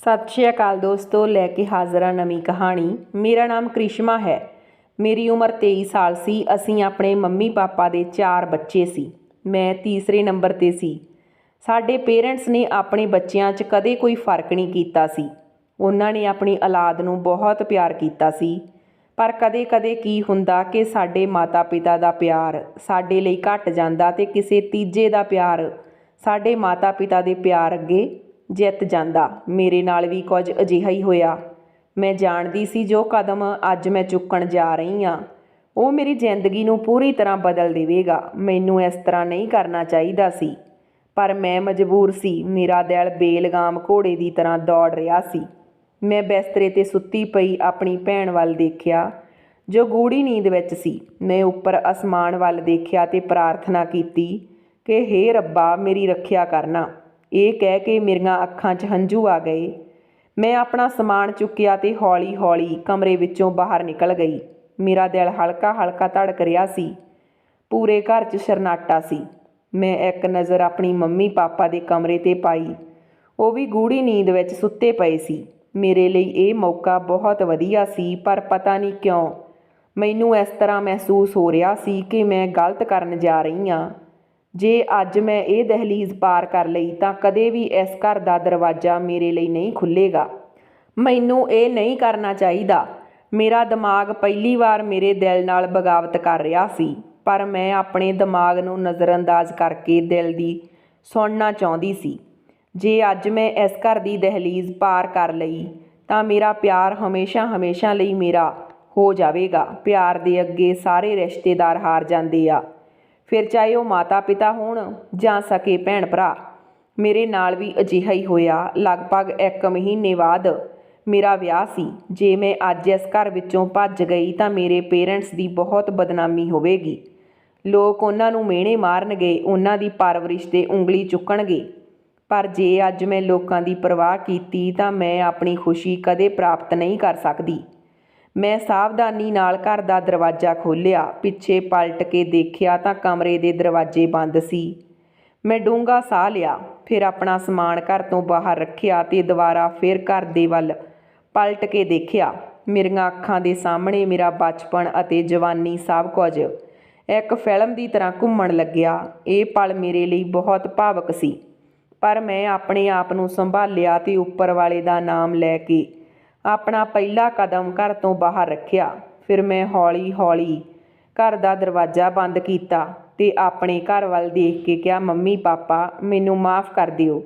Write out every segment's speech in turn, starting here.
सत श्री अकाल दोस्तों, लैके हाज़र हाँ नवीं कहानी। मेरा नाम करिश्मा है। मेरी उम्र 23 साल सी। असीं अपने मम्मी पापा दे 4 बच्चे सी। मैं तीसरे नंबर ते सी। साडे पेरेंट्स ने अपने बच्चों 'च कदे कोई फर्क नहीं कीता सी। उन्हां ने अपनी औलाद नूं बहुत प्यार कीता सी। पर कदे कदे की हुंदा कि साडे माता पिता दा प्यार साडे लई घट जांदा ते किसी तीजे दा प्यार साडे माता पिता दे प्यार अगे जित जांदा। मेरे नाल भी कुछ अजिहा ही होया। मैं जाणदी सी जो कदम अज मैं चुकण जा रही हाँ वो मेरी जिंदगी नूं पूरी तरह बदल देवेगा। मैनूं इस तरह नहीं करना चाहिदा सी, पर मैं मजबूर सी। मेरा दिल बेलगाम घोड़े की तरह दौड़ रहा सी। मैं बिस्तरे ते सुत्ती पई अपनी भैण वल देखिया जो गूढ़ी नींद विच सी। मैं उपर आसमान वल देखिया ते प्रार्थना कीती कि हे रब्बा मेरी रखिया करना। ये कह के मेरियां अखां 'च हंझू आ गए। मैं अपना समान चुकिया ते हौली हौली कमरे विचों बाहर निकल गई। मेरा दिल हल्का हल्का धड़क रहा सी। पूरे घर 'च शरनाटा सी। मैं एक नज़र अपनी मम्मी पापा दे कमरे ते पाई। वो भी गूढ़ी नींद विच सुत्ते पए सी। मेरे लिए ये मौका बहुत वधिया सी, पर पता नहीं क्यों मैनूं इस तरह महसूस हो रहा सी कि मैं गलत करन जा रही हाँ। जे अज मैं ये दहलीज़ पार कर लई तां कदे भी इस घर का दरवाज़ा मेरे लिए नहीं खुलेगा। मैनूं ये नहीं करना चाहिदा। मेरा दिमाग पहली बार मेरे दिल नाल बगावत कर रहा सी, पर मैं अपने दिमाग नूं नज़रअंदाज करके दिल दी सुनना चाहुंदी सी। जे अज मैं इस घर की दहलीज़ पार कर लई तां मेरा प्यार हमेशा हमेशा लई मेरा हो जावेगा। प्यार दे अगे सारे रिश्तेदार हार जांदे आ, फिर चाहे वो माता पिता होण जां सके भैण भरा। मेरे नाल भी अजिहा ही होया। लगभग 1 महीने बाद मेरा विआह सी। जे मैं अज इस घर विचों भज गई तां मेरे पेरेंट्स की बहुत बदनामी होवेगी। लोग उन्हां नूं मिहणे मारनगे, उन्हां दी परवरिश ते उंगली चुकणगे। पर जे अज मैं लोकां दी परवाह कीती तां मैं अपनी खुशी कदे प्राप्त नहीं कर सकदी। मैं सावधानी नाल घर का दरवाज़ा खोलिया। पिछे पलट के देखिया तां कमरे के दरवाजे बंद सी। मैं डूंगा साह लिया, फिर अपना समान घर तो बाहर रखिया ते दोबारा फिर घर दे वल पलट के देखिया। मेरियां अखां दे सामने मेरा बचपन अते जवानी सब कुछ एक फिल्म की तरह घूमण लग्या। ये पल मेरे लिए बहुत भावुक सी, पर मैं अपने आप नूं संभालिया ते उपर वाले दा नाम लैके अपना पहला कदम घर तो बाहर रखिया। फिर मैं हौली हौली घर का दरवाज़ा बंद किया ते अपने घर वल देख के कहा, मम्मी पापा मैनूं माफ़ कर दिओ।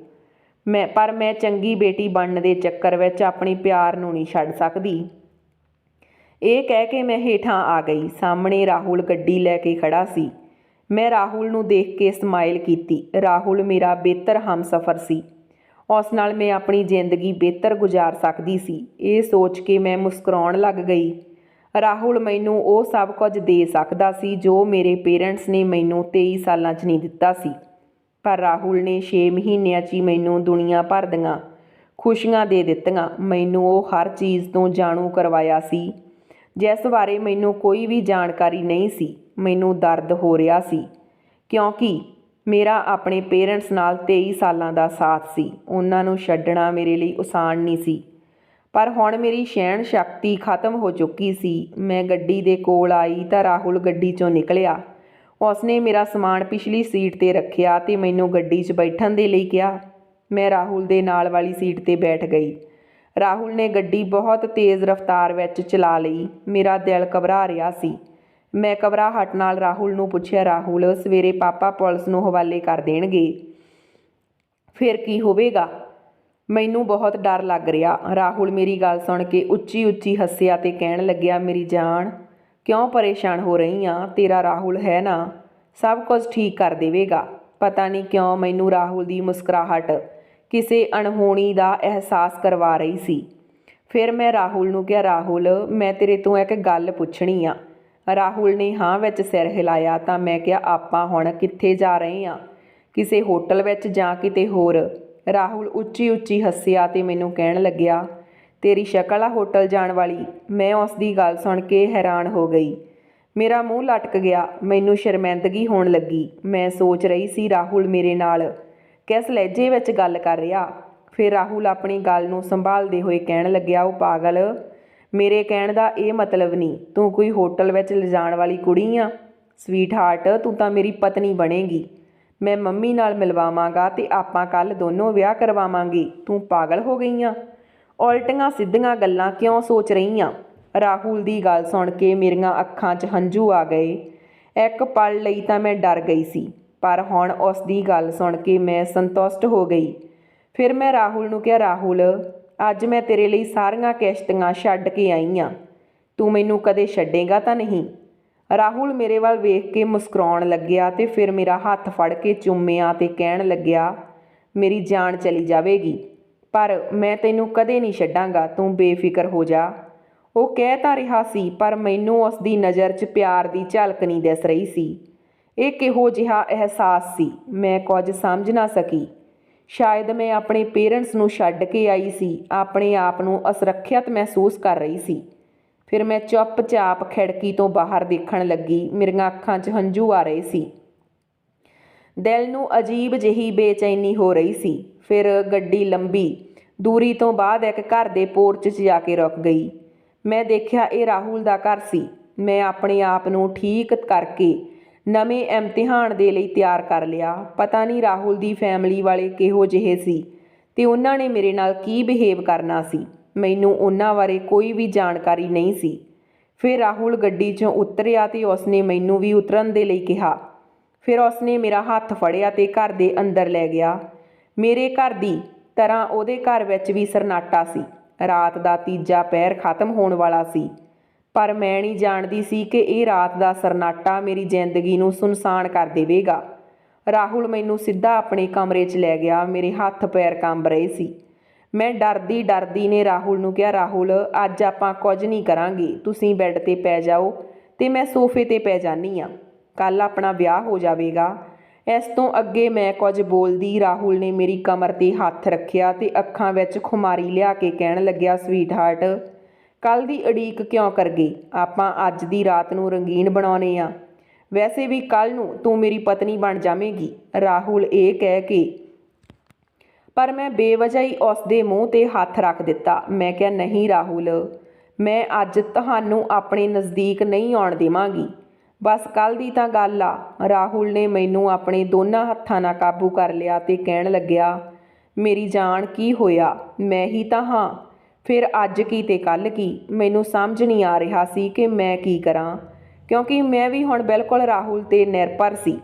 मैं चंगी बेटी बनने के चक्कर विच अपनी प्यार नूं नहीं छड्ड सकदी। ये कह के मैं हेठां आ गई। सामने राहुल गड्डी लैके खड़ा सी। मैं राहुल नूं देख के स्माइल कीती। राहुल मेरा बेहतर हमसफ़र सी। उस नाल मैं अपनी जिंदगी बेहतर गुजार सकदी सी। ये सोच के मैं मुस्कुराउण लग गई। राहुल मैनूं वो सब कुछ दे सकदा सी जो मेरे पेरेंट्स ने मैनूं 23 सालां 'च नहीं दिता सी। पर राहुल ने 6 महीनों 'च ही मैनूं दुनिया भर दियां खुशियां दे दित्तियां। मैनूं वो हर चीज़ तो जाणू करवाया सी जिस बारे मैनूं कोई भी जानकारी नहीं सी। मैनूं दर्द हो रहा सी क्योंकि मेरा अपने पेरेंट्स नाल 23 सालां दा साथ सी। उन्हां नूं छड्डना मेरे लिए आसान नहीं सी, पर हुण मेरी सहण शक्ति खत्म हो चुकी सी। मैं गड्डी दे कोल आई तां राहुल गड्डी चों निकलिया। उसने मेरा समान पिछली सीट ते रखिया ते मैनूं गड्डी 'च बैठण दे लई कहा। मैं राहुल दे नाल वाली सीट ते बैठ गई। राहुल ने गड्डी बहुत तेज़ रफ्तार विच चला लई। मेरा दिल घबरा रहा सी। मैं घबराहट नाल राहुल नूं पुछया, राहुल सवेरे पापा पुलिस नूं हवाले कर देणगे, फिर की होवेगा? मैनूं बहुत डर लग रहा। राहुल मेरी गल सुण के उच्ची उच्ची हੱਸਿਆ ते कहण लग्या, मेरी जान क्यों परेशान हो रही हाँ? तेरा राहुल है ना, सब कुछ ठीक कर देवेगा। पता नहीं क्यों मैनूं राहुल की मुस्कुराहट किसी अणहोणी का एहसास करवा रही सी। फिर मैं राहुल नूं कहा, राहुल मैं तेरे तो एक गल पुछणी आ। राहुल ने हाँ विच सिर हिलाया तां मैं कहा, आपां हुण कित्थे जा रहे हाँ? किसी होटल विच जां किते होर? राहुल उच्ची उच्ची हੱਸਿਆ ते मैनूं कहण लग्या, तेरी शक्ल आ होटल जाण वाली। मैं उसकी गल सुण के हैरान हो गई। मेरा मूँह लटक गया। मैनूं शर्मिंदगी होण लगी। मैं सोच रही सी राहुल मेरे नाल किस लहजे विच गल कर रहा। ਫਿਰ ਰਾਹੁਲ ਆਪਣੀ ਗੱਲ ਨੂੰ ਸੰਭਾਲਦੇ ਹੋਏ ਕਹਿਣ ਲੱਗਿਆ, ਉਹ ਪਾਗਲ, ਮੇਰੇ ਕਹਿਣ ਦਾ ਇਹ ਮਤਲਬ ਨਹੀਂ ਤੂੰ ਕੋਈ ਹੋਟਲ ਵਿੱਚ ਲਿਜਾਣ ਵਾਲੀ ਕੁੜੀ ਆ। ਸਵੀਟ ਹਾਰਟ, ਤੂੰ ਤਾਂ ਮੇਰੀ ਪਤਨੀ ਬਣੇਗੀ। ਮੈਂ ਮੰਮੀ ਨਾਲ ਮਿਲਵਾਵਾਂਗਾ ਤੇ ਆਪਾਂ ਕੱਲ੍ਹ ਦੋਨੋਂ ਵਿਆਹ ਕਰਵਾਵਾਂਗੇ। ਤੂੰ ਪਾਗਲ ਹੋ ਗਈ ਆ? ਉਲਟੀਆਂ ਸਿੱਧੀਆਂ ਗੱਲਾਂ ਕਿਉਂ ਸੋਚ ਰਹੀ ਆ? ਰਾਹੁਲ ਦੀ ਗੱਲ ਸੁਣ ਕੇ ਮੇਰੀਆਂ ਅੱਖਾਂ 'ਚ ਹੰਝੂ ਆ ਗਏ। ਇੱਕ ਪਲ ਲਈ ਤਾਂ ਮੈਂ ਡਰ ਗਈ ਸੀ, ਪਰ ਹੁਣ ਉਸ ਦੀ ਗੱਲ ਸੁਣ ਕੇ ਮੈਂ ਸੰਤੁਸ਼ਟ ਹੋ ਗਈ। ਫਿਰ ਮੈਂ ਰਾਹੁਲ ਨੂੰ ਕਿਹਾ, ਰਾਹੁਲ, ਅੱਜ ਮੈਂ ਤੇਰੇ ਲਈ ਸਾਰੀਆਂ ਕਿਸ਼ਤੀਆਂ ਛੱਡ ਕੇ ਆਈ ਹਾਂ। ਤੂੰ ਮੈਨੂੰ ਕਦੇ ਛੱਡੇਗਾ ਤਾਂ ਨਹੀਂ? ਰਾਹੁਲ ਮੇਰੇ ਵੱਲ ਵੇਖ ਕੇ ਮੁਸਕਰਾਉਣ ਲੱਗਿਆ ਤੇ ਫਿਰ ਮੇਰਾ ਹੱਥ ਫੜ ਕੇ ਚੁੰਮਿਆ ਤੇ ਕਹਿਣ ਲੱਗਿਆ, ਮੇਰੀ ਜਾਨ ਚਲੀ ਜਾਵੇਗੀ ਪਰ ਮੈਂ ਤੈਨੂੰ ਕਦੇ ਨਹੀਂ ਛੱਡਾਂਗਾ, ਤੂੰ ਬੇਫਿਕਰ ਹੋ ਜਾ। ਉਹ ਕਹਿ ਤਾਂ ਰਿਹਾ ਸੀ ਪਰ ਮੈਨੂੰ ਉਸ ਦੀ ਨਜ਼ਰ 'ਚ ਪਿਆਰ ਦੀ ਝਲਕ ਨਹੀਂ ਦਿਸ ਰਹੀ ਸੀ। ਇਹ ਕਿਹੋ ਜਿਹਾ ਅਹਿਸਾਸ ਸੀ? ਮੈਂ ਕੁਝ ਸਮਝ ਨਾ ਸਕੀ। ਸ਼ਾਇਦ ਮੈਂ ਆਪਣੇ ਪੇਰੈਂਟਸ ਨੂੰ ਛੱਡ ਕੇ ਆਈ ਸੀ, ਆਪਣੇ ਆਪ ਨੂੰ ਅਸੁਰੱਖਿਅਤ ਮਹਿਸੂਸ ਕਰ ਰਹੀ ਸੀ। ਫਿਰ ਮੈਂ ਚੁੱਪਚਾਪ ਖਿੜਕੀ ਤੋਂ ਬਾਹਰ ਦੇਖਣ ਲੱਗੀ। ਮੇਰੀਆਂ ਅੱਖਾਂ 'ਚ ਹੰਝੂ ਆ ਰਹੇ ਸੀ। ਦਿਲ ਨੂੰ ਅਜੀਬ ਜਿਹੀ ਬੇਚੈਨੀ ਹੋ ਰਹੀ ਸੀ। ਫਿਰ ਗੱਡੀ ਲੰਬੀ ਦੂਰੀ ਤੋਂ ਬਾਅਦ ਇੱਕ ਘਰ ਦੇ ਪੋਰਚ 'ਚ ਜਾ ਕੇ ਰੁਕ ਗਈ। ਮੈਂ ਦੇਖਿਆ ਇਹ ਰਾਹੁਲ ਦਾ ਘਰ ਸੀ। ਮੈਂ ਆਪਣੇ ਆਪ ਨੂੰ ਠੀਕ ਕਰਕੇ ਨਵੇਂ ਇਮਤਿਹਾਨ ਦੇ ਲਈ ਤਿਆਰ ਕਰ ਲਿਆ। ਪਤਾ ਨਹੀਂ ਰਾਹੁਲ ਦੀ ਫੈਮਿਲੀ ਵਾਲੇ ਕਿਹੋ ਜਿਹੇ ਸੀ ਤੇ ਉਹਨਾਂ ਨੇ ਮੇਰੇ ਨਾਲ ਕੀ ਬਿਹੇਵ ਕਰਨਾ ਸੀ। ਮੈਨੂੰ ਉਹਨਾਂ ਬਾਰੇ ਕੋਈ ਵੀ ਜਾਣਕਾਰੀ ਨਹੀਂ ਸੀ। ਫਿਰ ਰਾਹੁਲ ਗੱਡੀ 'ਚੋਂ ਉਤਰਿਆ ਤੇ ਉਸਨੇ ਮੈਨੂੰ ਵੀ ਉਤਰਨ ਦੇ ਲਈ ਕਿਹਾ। ਫਿਰ ਉਸਨੇ ਮੇਰਾ ਹੱਥ ਫੜਿਆ ਤੇ ਘਰ ਦੇ ਅੰਦਰ ਲੈ ਗਿਆ। ਮੇਰੇ ਘਰ ਦੀ ਤਰ੍ਹਾਂ ਉਹਦੇ ਘਰ ਵਿੱਚ ਵੀ ਸਰਨਾਟਾ ਸੀ। ਰਾਤ ਦਾ ਤੀਜਾ ਪਹਿਰ ਖਤਮ ਹੋਣ ਵਾਲਾ ਸੀ, ਪਰ ਮੈਂ ਨਹੀਂ ਜਾਣਦੀ ਸੀ ਕਿ ਇਹ ਰਾਤ ਦਾ ਸਰਨਾਟਾ ਮੇਰੀ ਜ਼ਿੰਦਗੀ ਨੂੰ ਸੁਨਸਾਨ ਕਰ ਦੇਵੇਗਾ। ਰਾਹੁਲ ਮੈਨੂੰ ਸਿੱਧਾ ਆਪਣੇ ਕਮਰੇ 'ਚ ਲੈ ਗਿਆ। ਮੇਰੇ ਹੱਥ ਪੈਰ ਕੰਬ ਰਹੇ ਸੀ। ਮੈਂ ਡਰਦੀ ਡਰਦੀ ਨੇ ਰਾਹੁਲ ਨੂੰ ਕਿਹਾ, ਰਾਹੁਲ, ਅੱਜ ਆਪਾਂ ਕੁਝ ਨਹੀਂ ਕਰਾਂਗੇ। ਤੁਸੀਂ ਬੈੱਡ 'ਤੇ ਪੈ ਜਾਓ ਤੇ ਮੈਂ ਸੋਫੇ 'ਤੇ ਪੈ ਜਾਂਦੀ ਹਾਂ। ਕੱਲ੍ਹ ਆਪਣਾ ਵਿਆਹ ਹੋ ਜਾਵੇਗਾ। ਇਸ ਤੋਂ ਅੱਗੇ ਮੈਂ ਕੁਝ ਬੋਲਦੀ, ਰਾਹੁਲ ਨੇ ਮੇਰੀ ਕਮਰ 'ਤੇ ਹੱਥ ਰੱਖਿਆ ਤੇ ਅੱਖਾਂ ਵਿੱਚ ਖੁਮਾਰੀ ਲਿਆ ਕੇ ਕਹਿਣ ਲੱਗਿਆ, ਸਵੀਟ ਹਾਰਟ, ਕੱਲ੍ਹ ਦੀ ਉਡੀਕ ਕਿਉਂ ਕਰ ਗਈ? ਆਪਾਂ ਅੱਜ ਦੀ ਰਾਤ ਨੂੰ ਰੰਗੀਨ ਬਣਾਉਣੇ ਆ। ਵੈਸੇ ਵੀ ਕੱਲ੍ਹ ਨੂੰ ਤੂੰ ਮੇਰੀ ਪਤਨੀ ਬਣ ਜਾਵੇਂਗੀ। ਰਾਹੁਲ ਇਹ ਕਹਿ ਕੇ, ਪਰ ਮੈਂ ਬੇਵਜ੍ਹਾ ਹੀ ਉਸ ਦੇ ਮੂੰਹ 'ਤੇ ਹੱਥ ਰੱਖ ਦਿੱਤਾ। ਮੈਂ ਕਿਹਾ, ਨਹੀਂ ਰਾਹੁਲ, ਮੈਂ ਅੱਜ ਤੁਹਾਨੂੰ ਆਪਣੇ ਨਜ਼ਦੀਕ ਨਹੀਂ ਆਉਣ ਦੇਵਾਂਗੀ। ਬਸ ਕੱਲ੍ਹ ਦੀ ਤਾਂ ਗੱਲ ਆ। ਰਾਹੁਲ ਨੇ ਮੈਨੂੰ ਆਪਣੇ ਦੋਨਾਂ ਹੱਥਾਂ ਨਾਲ ਕਾਬੂ ਕਰ ਲਿਆ ਤੇ ਕਹਿਣ ਲੱਗਿਆ, ਮੇਰੀ ਜਾਨ, ਕੀ ਹੋਇਆ? ਮੈਂ ਹੀ ਤਾਂ ਹਾਂ। ਫਿਰ ਅੱਜ ਕੀ ਤੇ ਕੱਲ੍ਹ ਕੀ? ਮੈਨੂੰ ਸਮਝ ਨਹੀਂ ਆ ਰਿਹਾ ਸੀ ਕਿ ਮੈਂ ਕੀ ਕਰਾਂ, ਕਿਉਂਕਿ ਮੈਂ ਵੀ ਹੁਣ ਬਿਲਕੁਲ ਰਾਹੁਲ 'ਤੇ ਨਿਰਭਰ ਸੀ।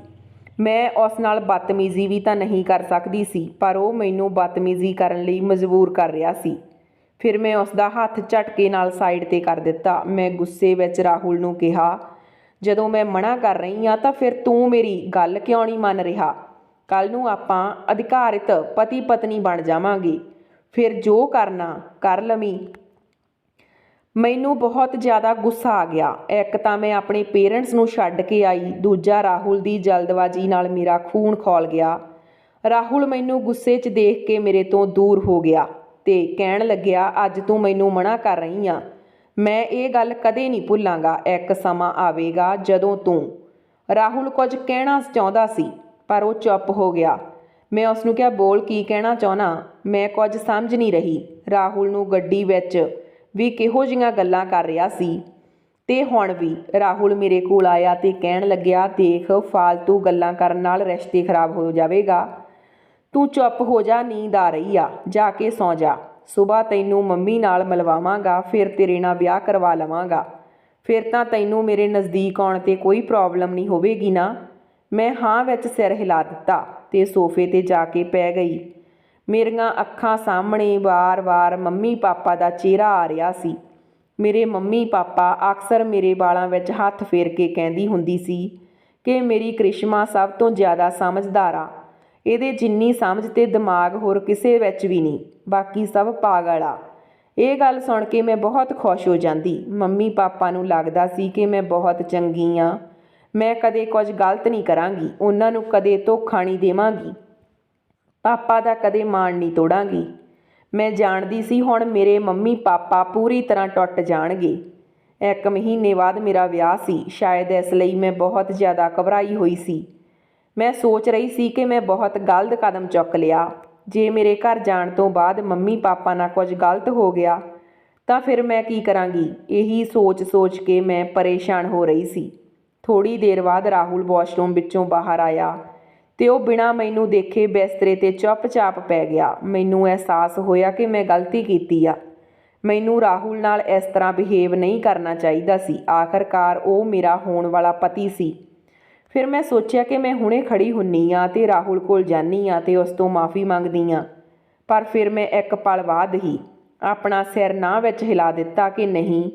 ਮੈਂ ਉਸ ਨਾਲ ਬਦਤਮੀਜ਼ੀ ਵੀ ਤਾਂ ਨਹੀਂ ਕਰ ਸਕਦੀ ਸੀ, ਪਰ ਉਹ ਮੈਨੂੰ ਬਦਤਮੀਜ਼ੀ ਕਰਨ ਲਈ ਮਜਬੂਰ ਕਰ ਰਿਹਾ ਸੀ। ਫਿਰ ਮੈਂ ਉਸ ਦਾ ਹੱਥ ਝਟਕੇ ਨਾਲ ਸਾਈਡ 'ਤੇ ਕਰ ਦਿੱਤਾ। ਮੈਂ ਗੁੱਸੇ ਵਿੱਚ ਰਾਹੁਲ ਨੂੰ ਕਿਹਾ, ਜਦੋਂ ਮੈਂ ਮਨਾ ਕਰ ਰਹੀ ਹਾਂ ਤਾਂ ਫਿਰ ਤੂੰ ਮੇਰੀ ਗੱਲ ਕਿਉਂ ਨਹੀਂ ਮੰਨ ਰਿਹਾ? ਕੱਲ੍ਹ ਨੂੰ ਆਪਾਂ ਅਧਿਕਾਰਿਤ ਪਤੀ ਪਤਨੀ ਬਣ ਜਾਵਾਂਗੇ। ਫਿਰ ਜੋ ਕਰਨਾ ਕਰ ਲਵੀਂ। ਮੈਨੂੰ ਬਹੁਤ ਜ਼ਿਆਦਾ ਗੁੱਸਾ ਆ ਗਿਆ। ਇੱਕ ਤਾਂ ਮੈਂ ਆਪਣੇ ਪੇਰੈਂਟਸ ਨੂੰ ਛੱਡ ਕੇ ਆਈ, ਦੂਜਾ ਰਾਹੁਲ ਦੀ ਜਲਦਬਾਜ਼ੀ ਨਾਲ ਮੇਰਾ ਖੂਨ ਖੌਲ ਗਿਆ। ਰਾਹੁਲ ਮੈਨੂੰ ਗੁੱਸੇ 'ਚ ਦੇਖ ਕੇ ਮੇਰੇ ਤੋਂ ਦੂਰ ਹੋ ਗਿਆ ਤੇ ਕਹਿਣ ਲੱਗਿਆ, ਅੱਜ ਤੂੰ ਮੈਨੂੰ ਮਨਾ ਕਰ ਰਹੀ ਆ। ਮੈਂ ਇਹ ਗੱਲ ਕਦੇ ਨਹੀਂ ਭੁੱਲਾਂਗਾ। ਇੱਕ ਸਮਾਂ ਆਵੇਗਾ ਜਦੋਂ ਤੂੰ। ਰਾਹੁਲ ਕੁਝ ਕਹਿਣਾ ਚਾਹੁੰਦਾ ਸੀ ਪਰ ਉਹ ਚੁੱਪ ਹੋ ਗਿਆ। ਮੈਂ ਉਸ ਨੂੰ ਕਿਹਾ, ਬੋਲ, ਕੀ ਕਹਿਣਾ ਚਾਹੁੰਦਾ? ਮੈਂ ਕੁਝ ਸਮਝ ਨਹੀਂ ਰਹੀ। ਰਾਹੁਲ ਨੂੰ ਗੱਡੀ ਵਿੱਚ ਵੀ ਕਿਹੋ ਜਿਹੀਆਂ ਗੱਲਾਂ ਕਰ ਰਿਹਾ ਸੀ ਤੇ ਹੁਣ ਵੀ। ਰਾਹੁਲ ਮੇਰੇ ਕੋਲ ਆਇਆ ਤੇ ਕਹਿਣ ਲੱਗਿਆ, ਦੇਖ, ਫਾਲਤੂ ਗੱਲਾਂ ਕਰਨ ਨਾਲ ਰਿਸ਼ਤੇ ਖਰਾਬ ਹੋ ਜਾਵੇਗਾ। ਤੂੰ ਚੁੱਪ ਹੋ ਜਾ, ਨੀਂਦ ਆ ਰਹੀ ਆ, ਜਾ ਕੇ ਸੌਂ ਜਾ। ਸੁਬਾਹ ਤੈਨੂੰ ਮੰਮੀ ਨਾਲ ਮਿਲਵਾਵਾਂਗਾ, ਫਿਰ ਤੇਰੇ ਨਾਲ ਵਿਆਹ ਕਰਵਾ ਲਵਾਂਗਾ। ਫਿਰ ਤਾਂ ਤੈਨੂੰ ਮੇਰੇ ਨਜ਼ਦੀਕ ਆਉਣ 'ਤੇ ਕੋਈ ਪ੍ਰੋਬਲਮ ਨਹੀਂ ਹੋਵੇਗੀ ਨਾ? ਮੈਂ ਹਾਂ ਵਿੱਚ ਸਿਰ ਹਿਲਾ ਦਿੱਤਾ ਤੇ ਸੋਫੇ 'ਤੇ ਜਾ ਕੇ ਪੈ ਗਈ। ਮੇਰੀਆਂ ਅੱਖਾਂ ਸਾਹਮਣੇ ਵਾਰ-ਵਾਰ ਮੰਮੀ ਪਾਪਾ ਦਾ ਚਿਹਰਾ ਆ ਰਿਹਾ ਸੀ। ਮੇਰੇ ਮੰਮੀ ਪਾਪਾ ਅਕਸਰ ਮੇਰੇ ਵਾਲਾਂ ਵਿੱਚ ਹੱਥ ਫੇਰ ਕੇ ਕਹਿੰਦੀ ਹੁੰਦੀ ਸੀ ਕਿ ਮੇਰੀ ਕ੍ਰਿਸ਼ਮਾ ਸਭ ਤੋਂ ਜ਼ਿਆਦਾ ਸਮਝਦਾਰ ਆ। ਇਹਦੇ ਜਿੰਨੀ ਸਮਝ ਤੇ ਦਿਮਾਗ ਹੋਰ ਕਿਸੇ ਵਿੱਚ ਵੀ ਨਹੀਂ, ਬਾਕੀ ਸਭ ਪਾਗਲ ਆ। ਇਹ ਗੱਲ ਸੁਣ ਕੇ ਮੈਂ ਬਹੁਤ ਖੁਸ਼ ਹੋ ਜਾਂਦੀ। ਮੰਮੀ ਪਾਪਾ ਨੂੰ ਲੱਗਦਾ ਸੀ ਕਿ ਮੈਂ ਬਹੁਤ ਚੰਗੀ ਆ, ਮੈਂ ਕਦੇ ਕੁਝ ਗਲਤ ਨਹੀਂ ਕਰਾਂਗੀ, ਉਹਨਾਂ ਨੂੰ ਕਦੇ ਧੋਖਾ ਨਹੀਂ ਦੇਵਾਂਗੀ, ਪਾਪਾ ਦਾ ਕਦੇ ਮਾਣ ਨਹੀਂ ਤੋੜਾਂਗੀ। ਮੈਂ ਜਾਣਦੀ ਸੀ ਹੁਣ ਮੇਰੇ ਮੰਮੀ ਪਾਪਾ ਪੂਰੀ ਤਰ੍ਹਾਂ ਟੁੱਟ ਜਾਣਗੇ। 1 ਮਹੀਨੇ ਬਾਅਦ ਮੇਰਾ ਵਿਆਹ ਸੀ। ਸ਼ਾਇਦ ਇਸ ਲਈ ਮੈਂ ਬਹੁਤ ਜ਼ਿਆਦਾ ਘਬਰਾਈ ਹੋਈ ਸੀ। ਮੈਂ ਸੋਚ ਰਹੀ ਸੀ ਕਿ ਮੈਂ ਬਹੁਤ ਗਲਤ ਕਦਮ ਚੁੱਕ ਲਿਆ। ਜੇ ਮੇਰੇ ਘਰ ਜਾਣ ਤੋਂ ਬਾਅਦ ਮੰਮੀ ਪਾਪਾ ਨਾਲ ਕੁਝ ਗਲਤ ਹੋ ਗਿਆ ਤਾਂ ਫਿਰ ਮੈਂ ਕੀ ਕਰਾਂਗੀ। ਇਹੀ ਸੋਚ ਕੇ ਮੈਂ ਪਰੇਸ਼ਾਨ ਹੋ ਰਹੀ ਸੀ। ਥੋੜ੍ਹੀ ਦੇਰ ਬਾਅਦ ਰਾਹੁਲ ਵਾਸ਼ਰੂਮ ਵਿੱਚੋਂ ਬਾਹਰ ਆਇਆ ਤੇ ਉਹ ਬਿਨਾਂ ਮੈਨੂੰ ਦੇਖੇ ਬਿਸਤਰੇ 'ਤੇ ਚੁੱਪਚਾਪ ਪੈ ਗਿਆ। ਮੈਨੂੰ ਅਹਿਸਾਸ ਹੋਇਆ ਕਿ ਮੈਂ ਗਲਤੀ ਕੀਤੀ ਆ। ਮੈਨੂੰ ਰਾਹੁਲ ਨਾਲ ਇਸ ਤਰ੍ਹਾਂ ਬਿਹੇਵ ਨਹੀਂ ਕਰਨਾ ਚਾਹੀਦਾ ਸੀ। ਆਖਰਕਾਰ ਉਹ ਮੇਰਾ ਹੋਣ ਵਾਲਾ ਪਤੀ ਸੀ। ਫਿਰ ਮੈਂ ਸੋਚਿਆ ਕਿ ਮੈਂ ਹੁਣੇ ਖੜੀ ਹੁੰਨੀ ਆ ਤੇ ਰਾਹੁਲ ਕੋਲ ਜਾਂਦੀ ਆ ਤੇ ਉਸ ਤੋਂ ਮਾफ़ੀ ਮੰਗਦੀ ਆ। ਪਰ ਫਿਰ ਮੈਂ ਇੱਕ ਪਲ ਬਾਅਦ ਹੀ ਆਪਣਾ ਸਿਰ ਨਾਂਹ ਵਿੱਚ ਹਿਲਾ ਦਿੱਤਾ ਕਿ ਨਹੀਂ,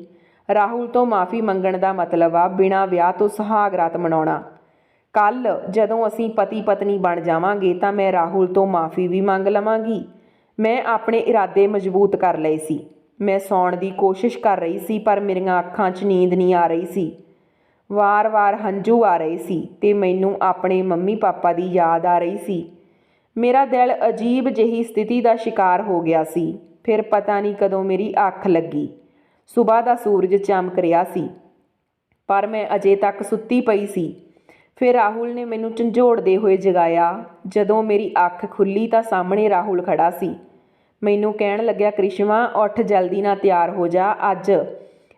ਰਾਹੁਲ ਤੋਂ ਮਾफ़ੀ ਮੰਗਣ ਦਾ ਮਤਲਬ ਆ ਬਿਨਾਂ ਵਿਆਹ ਤੋਂ ਸੁਹਾਗ ਰਾਤ ਮਨਾਉਣਾ। ਕੱਲ੍ਹ ਜਦੋਂ ਅਸੀਂ ਪਤੀ ਪਤਨੀ ਬਣ ਜਾਵਾਂਗੇ ਤਾਂ ਮੈਂ ਰਾਹੁਲ ਤੋਂ ਮਾਫ਼ੀ ਵੀ ਮੰਗ ਲਵਾਂਗੀ। ਮੈਂ ਆਪਣੇ ਇਰਾਦੇ ਮਜ਼ਬੂਤ ਕਰ ਲਏ ਸੀ। ਮੈਂ ਸੌਣ ਦੀ ਕੋਸ਼ਿਸ਼ ਕਰ ਰਹੀ ਸੀ ਪਰ ਮੇਰੀਆਂ ਅੱਖਾਂ 'ਚ ਨੀਂਦ ਨਹੀਂ ਆ ਰਹੀ ਸੀ। ਵਾਰ-ਵਾਰ ਹੰਝੂ ਆ ਰਹੇ ਸੀ ਤੇ ਮੈਨੂੰ ਆਪਣੇ ਮੰਮੀ ਪਾਪਾ ਦੀ ਯਾਦ ਆ ਰਹੀ ਸੀ। ਮੇਰਾ ਦਿਲ ਅਜੀਬ ਜਿਹੀ ਸਥਿਤੀ ਦਾ ਸ਼ਿਕਾਰ ਹੋ ਗਿਆ ਸੀ। ਫਿਰ ਪਤਾ ਨਹੀਂ ਕਦੋਂ ਮੇਰੀ ਅੱਖ ਲੱਗੀ। ਸੁਬਾਹ ਦਾ ਸੂਰਜ ਚਮਕ ਰਿਹਾ ਸੀ ਪਰ ਮੈਂ ਅਜੇ ਤੱਕ ਸੁੱਤੀ ਪਈ ਸੀ। ਫਿਰ ਰਾਹੁਲ ਨੇ ਮੈਨੂੰ ਝੰਜੋੜਦੇ ਹੋਏ ਜਗਾਇਆ। ਜਦੋਂ ਮੇਰੀ ਅੱਖ ਖੁੱਲ੍ਹੀ ਤਾਂ ਸਾਹਮਣੇ ਰਾਹੁਲ ਖੜਾ ਸੀ। ਮੈਨੂੰ ਕਹਿਣ ਲੱਗਿਆ, ਕ੍ਰਿਸ਼ਮਾ ਉੱਠ, ਜਲਦੀ ਨਾਲ ਤਿਆਰ ਹੋ ਜਾ, ਅੱਜ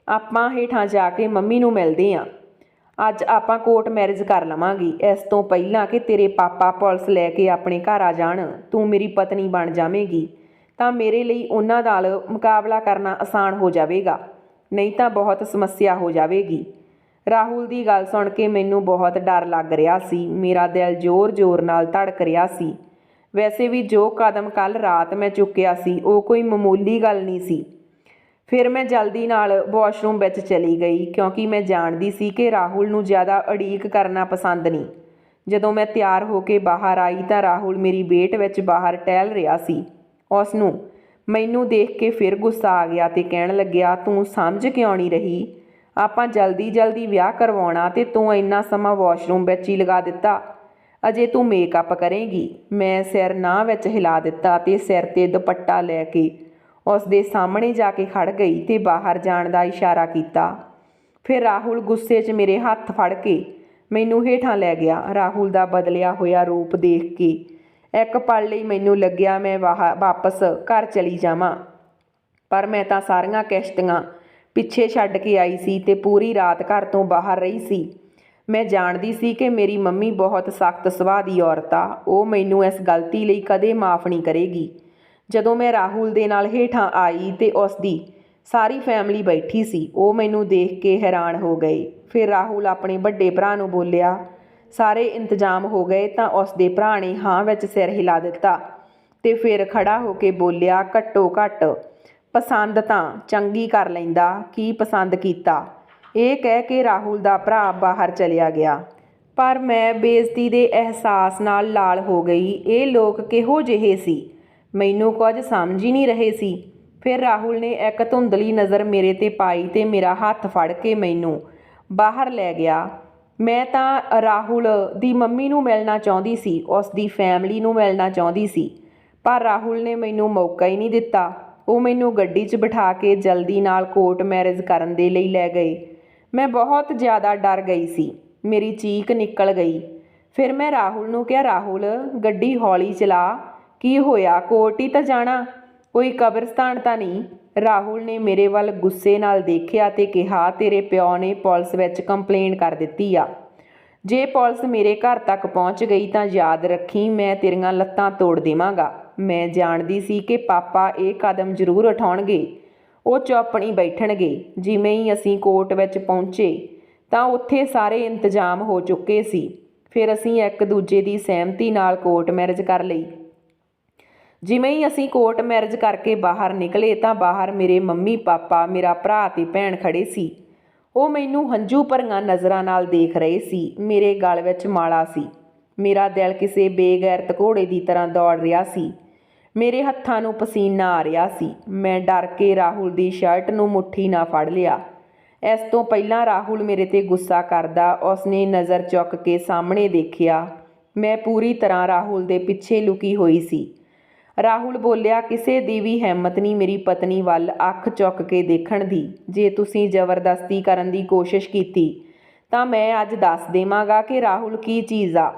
ਆਪਾਂ ਹੇਠਾਂ ਜਾ ਕੇ ਮੰਮੀ ਨੂੰ ਮਿਲਦੇ ਹਾਂ। ਅੱਜ ਆਪਾਂ ਕੋਰਟ ਮੈਰਿਜ ਕਰ ਲਵਾਂਗੀ। ਇਸ ਤੋਂ ਪਹਿਲਾਂ ਕਿ ਤੇਰੇ ਪਾਪਾ ਪੁਲਿਸ ਲੈ ਕੇ ਆਪਣੇ ਘਰ ਆ ਜਾਣ, ਤੂੰ ਮੇਰੀ ਪਤਨੀ ਬਣ ਜਾਵੇਂਗੀ ਤਾਂ ਮੇਰੇ ਲਈ ਉਹਨਾਂ ਨਾਲ ਮੁਕਾਬਲਾ ਕਰਨਾ ਆਸਾਨ ਹੋ ਜਾਵੇਗਾ, ਨਹੀਂ ਤਾਂ ਬਹੁਤ ਸਮੱਸਿਆ ਹੋ ਜਾਵੇਗੀ। ਰਾਹੁਲ ਦੀ ਗੱਲ ਸੁਣ ਕੇ ਮੈਨੂੰ ਬਹੁਤ ਡਰ ਲੱਗ ਰਿਹਾ ਸੀ। ਮੇਰਾ ਦਿਲ ਜ਼ੋਰ-ਜ਼ੋਰ ਨਾਲ ਧੜਕ ਰਿਹਾ ਸੀ। ਵੈਸੇ ਵੀ ਜੋ ਕਦਮ ਕੱਲ੍ਹ ਰਾਤ ਮੈਂ ਚੁੱਕਿਆ ਸੀ ਉਹ ਕੋਈ ਮਾਮੂਲੀ ਗੱਲ ਨਹੀਂ ਸੀ। ਫਿਰ ਮੈਂ ਜਲਦੀ ਨਾਲ ਵਾਸ਼ਰੂਮ ਵਿੱਚ ਚਲੀ ਗਈ ਕਿਉਂਕਿ ਮੈਂ ਜਾਣਦੀ ਸੀ ਕਿ ਰਾਹੁਲ ਨੂੰ ਜ਼ਿਆਦਾ ਉਡੀਕ ਕਰਨਾ ਪਸੰਦ ਨਹੀਂ। ਜਦੋਂ ਮੈਂ ਤਿਆਰ ਹੋ ਕੇ ਬਾਹਰ ਆਈ ਤਾਂ ਰਾਹੁਲ ਮੇਰੀ ਵੇਟ ਵਿੱਚ ਬਾਹਰ ਟਹਿਲ ਰਿਹਾ ਸੀ। ਉਸ ਨੂੰ ਮੈਨੂੰ ਦੇਖ ਕੇ ਫਿਰ ਗੁੱਸਾ ਆ ਗਿਆ ਤੇ ਕਹਿਣ ਲੱਗਿਆ, ਤੂੰ ਸਮਝ ਕਿਉਂ ਨਹੀਂ ਰਹੀ? ਆਪਾਂ ਜਲਦੀ ਵਿਆਹ ਕਰਵਾਉਣਾ ਤੇ ਤੂੰ ਇੰਨਾ ਸਮਾਂ ਵਾਸ਼ਰੂਮ ਵਿੱਚ ਹੀ ਲਗਾ ਦਿੱਤਾ। ਅਜੇ ਤੂੰ ਮੇਕਅਪ ਕਰੇਂਗੀ। ਮੈਂ ਸਿਰ ਨਾਂਹ ਵਿੱਚ ਹਿਲਾ ਦਿੱਤਾ ਤੇ ਸਿਰ 'ਤੇ ਦੁਪੱਟਾ ਲੈ ਕੇ ਉਸ ਦੇ ਸਾਹਮਣੇ ਜਾ ਕੇ ਖੜ੍ਹ ਗਈ ਤੇ ਬਾਹਰ ਜਾਣ ਦਾ ਇਸ਼ਾਰਾ ਕੀਤਾ। ਫਿਰ ਰਾਹੁਲ ਗੁੱਸੇ 'ਚ ਮੇਰੇ ਹੱਥ ਫੜ ਕੇ ਮੈਨੂੰ ਹੇਠਾਂ ਲੈ ਗਿਆ। ਰਾਹੁਲ ਦਾ ਬਦਲਿਆ ਹੋਇਆ ਰੂਪ ਦੇਖ ਕੇ ਇੱਕ ਪਲ ਲਈ ਮੈਨੂੰ ਲੱਗਿਆ ਮੈਂ ਵਾਪਸ ਘਰ ਚਲੀ ਜਾਵਾਂ, ਪਰ ਮੈਂ ਤਾਂ ਸਾਰੀਆਂ ਕਿਸ਼ਤੀਆਂ ਪਿੱਛੇ ਛੱਡ ਕੇ ਆਈ ਸੀ ਤੇ ਪੂਰੀ ਰਾਤ ਘਰ ਤੋਂ ਬਾਹਰ ਰਹੀ ਸੀ। ਮੈਂ ਜਾਣਦੀ ਸੀ ਕਿ ਮੇਰੀ ਮੰਮੀ ਬਹੁਤ ਸਖਤ ਸੁਭਾਅ ਦੀ ਔਰਤ ਆ। ਉਹ ਮੈਨੂੰ ਇਸ ਗਲਤੀ ਲਈ ਕਦੇ ਮਾफ़ ਨਹੀਂ ਕਰੇਗੀ। ਜਦੋਂ ਮੈਂ ਰਾਹੁਲ ਦੇ ਨਾਲ ਹੇਠਾਂ ਆਈ ਤੇ ਉਸ ਦੀ ਸਾਰੀ ਫੈਮਿਲੀ ਬੈਠੀ ਸੀ, ਉਹ ਮੈਨੂੰ ਦੇਖ ਕੇ ਹੈਰਾਨ ਹੋ ਗਏ। ਫਿਰ ਰਾਹੁਲ ਆਪਣੇ ਵੱਡੇ ਭਰਾ ਨੂੰ ਬੋਲਿਆ, ਸਾਰੇ ਇੰਤਜ਼ਾਮ ਹੋ ਗਏ? ਤਾਂ ਉਸ ਦੇ ਭਰਾ ਨੇ ਹਾਂ ਵਿੱਚ ਸਿਰ ਹਿਲਾ ਦਿੱਤਾ ਤੇ ਫਿਰ ਖੜਾ ਹੋ ਕੇ ਬੋਲਿਆ, ਘੱਟੋ ਘੱਟ ਪਸੰਦ ਤਾਂ ਚੰਗੀ ਕਰ ਲੈਂਦਾ। ਕੀ ਪਸੰਦ ਕੀਤਾ? ਇਹ ਕਹਿ ਕੇ ਰਾਹੁਲ ਦਾ ਭਰਾ ਬਾਹਰ ਚਲਿਆ ਗਿਆ। ਪਰ ਮੈਂ ਬੇਇੱਜ਼ਤੀ ਦੇ ਅਹਿਸਾਸ ਨਾਲ ਲਾਲ ਹੋ ਗਈ। ਇਹ ਲੋਕ ਕਿਹੋ ਜਿਹੇ ਸੀ? ਮੈਨੂੰ ਕੁਝ ਸਮਝ ਹੀ ਨਹੀਂ ਰਹੇ ਸੀ। ਫਿਰ ਰਾਹੁਲ ਨੇ ਇੱਕ ਧੁੰਦਲੀ ਨਜ਼ਰ ਮੇਰੇ 'ਤੇ ਪਾਈ ਤੇ ਮੇਰਾ ਹੱਥ ਫੜ ਕੇ ਮੈਨੂੰ ਬਾਹਰ ਲੈ ਗਿਆ। ਮੈਂ ਤਾਂ ਰਾਹੁਲ ਦੀ ਮੰਮੀ ਨੂੰ ਮਿਲਣਾ ਚਾਹੁੰਦੀ ਸੀ, ਉਸ ਦੀ ਫੈਮਿਲੀ ਨੂੰ ਮਿਲਣਾ ਚਾਹੁੰਦੀ ਸੀ, ਪਰ ਰਾਹੁਲ ਨੇ ਮੈਨੂੰ ਮੌਕਾ ਹੀ ਨਹੀਂ ਦਿੱਤਾ। ਉਹ ਮੈਨੂੰ ਗੱਡੀ 'ਚ ਬਿਠਾ ਕੇ ਜਲਦੀ ਨਾਲ ਕੋਰਟ ਮੈਰਿਜ ਕਰਨ ਦੇ ਲਈ ਲੈ ਗਏ। ਮੈਂ ਬਹੁਤ ਜ਼ਿਆਦਾ ਡਰ ਗਈ ਸੀ। ਮੇਰੀ ਚੀਕ ਨਿਕਲ ਗਈ। ਫਿਰ ਮੈਂ ਰਾਹੁਲ ਨੂੰ ਕਿਹਾ, ਰਾਹੁਲ ਗੱਡੀ ਹੌਲੀ ਚਲਾ, ਕੀ ਹੋਇਆ? ਕੋਰਟ ਹੀ ਤਾਂ ਜਾਣਾ, ਕੋਈ ਕਬਰਸਤਾਨ ਤਾਂ ਨਹੀਂ। ਰਾਹੁਲ ਨੇ ਮੇਰੇ ਵੱਲ ਗੁੱਸੇ ਨਾਲ ਦੇਖਿਆ ਤੇ ਕਿਹਾ, ਤੇਰੇ ਪਿਓ ਨੇ ਪੁਲਿਸ ਵਿੱਚ ਕੰਪਲੇਂਟ ਕਰ ਦਿੱਤੀ ਆ। ਜੇ ਪੁਲਿਸ ਮੇਰੇ ਘਰ ਤੱਕ ਪਹੁੰਚ ਗਈ ਤਾਂ ਯਾਦ ਰੱਖੀ, ਮੈਂ ਤੇਰੀਆਂ ਲੱਤਾਂ ਤੋੜ ਦੇਵਾਂਗਾ। ਮੈਂ ਜਾਣਦੀ ਸੀ ਕਿ ਪਾਪਾ ਇਹ ਕਦਮ ਜ਼ਰੂਰ ਉਠਾਉਣਗੇ। ਉਹ ਚੁੱਪ ਨਹੀਂ ਬੈਠਣਗੇ। ਜਿਵੇਂ ਹੀ ਅਸੀਂ ਕੋਰਟ ਵਿੱਚ ਪਹੁੰਚੇ ਤਾਂ ਉੱਥੇ ਸਾਰੇ ਇੰਤਜ਼ਾਮ ਹੋ ਚੁੱਕੇ ਸੀ। ਫਿਰ ਅਸੀਂ ਇੱਕ ਦੂਜੇ ਦੀ ਸਹਿਮਤੀ ਨਾਲ ਕੋਰਟ ਮੈਰਿਜ ਕਰ ਲਈ। ਜਿਵੇਂ ਹੀ ਅਸੀਂ ਕੋਰਟ ਮੈਰਿਜ ਕਰਕੇ ਬਾਹਰ ਨਿਕਲੇ ਤਾਂ ਬਾਹਰ ਮੇਰੇ ਮੰਮੀ ਪਾਪਾ, ਮੇਰਾ ਭਰਾ ਤੇ ਭੈਣ ਖੜ੍ਹੇ ਸੀ। ਉਹ ਮੈਨੂੰ ਹੰਝੂ ਭਰੀਆਂ ਨਜ਼ਰਾਂ ਨਾਲ ਦੇਖ ਰਹੇ ਸੀ। ਮੇਰੇ ਗਲ ਵਿੱਚ ਮਾਲਾ ਸੀ। ਮੇਰਾ ਦਿਲ ਕਿਸੇ ਬੇਗੈਰਤ ਘੋੜੇ ਦੀ ਤਰ੍ਹਾਂ ਦੌੜ ਰਿਹਾ ਸੀ। ਮੇਰੇ ਹੱਥਾਂ ਨੂੰ ਪਸੀਨਾ ਆ ਰਿਹਾ ਸੀ। ਮੈਂ ਡਰ ਕੇ ਰਾਹੁਲ ਦੀ ਸ਼ਰਟ ਨੂੰ ਮੁੱਠੀ ਨਾਲ ਫੜ ਲਿਆ। ਇਸ ਤੋਂ ਪਹਿਲਾਂ ਰਾਹੁਲ ਮੇਰੇ 'ਤੇ ਗੁੱਸਾ ਕਰਦਾ, ਉਸਨੇ ਨਜ਼ਰ ਚੁੱਕ ਕੇ ਸਾਹਮਣੇ ਦੇਖਿਆ। ਮੈਂ ਪੂਰੀ ਤਰ੍ਹਾਂ ਰਾਹੁਲ ਦੇ ਪਿੱਛੇ ਲੁਕੀ ਹੋਈ ਸੀ। ਰਾਹੁਲ ਬੋਲਿਆ, ਕਿਸੇ ਦੀ ਵੀ ਹਿੰਮਤ ਨਹੀਂ ਮੇਰੀ ਪਤਨੀ ਵੱਲ ਅੱਖ ਚੁੱਕ ਕੇ ਦੇਖਣ ਦੀ। ਜੇ ਤੁਸੀਂ ਜ਼ਬਰਦਸਤੀ ਕਰਨ ਦੀ ਕੋਸ਼ਿਸ਼ ਕੀਤੀ ਤਾਂ ਮੈਂ ਅੱਜ ਦੱਸ ਦੇਵਾਂਗਾ ਕਿ ਰਾਹੁਲ ਕੀ ਚੀਜ਼ ਆ।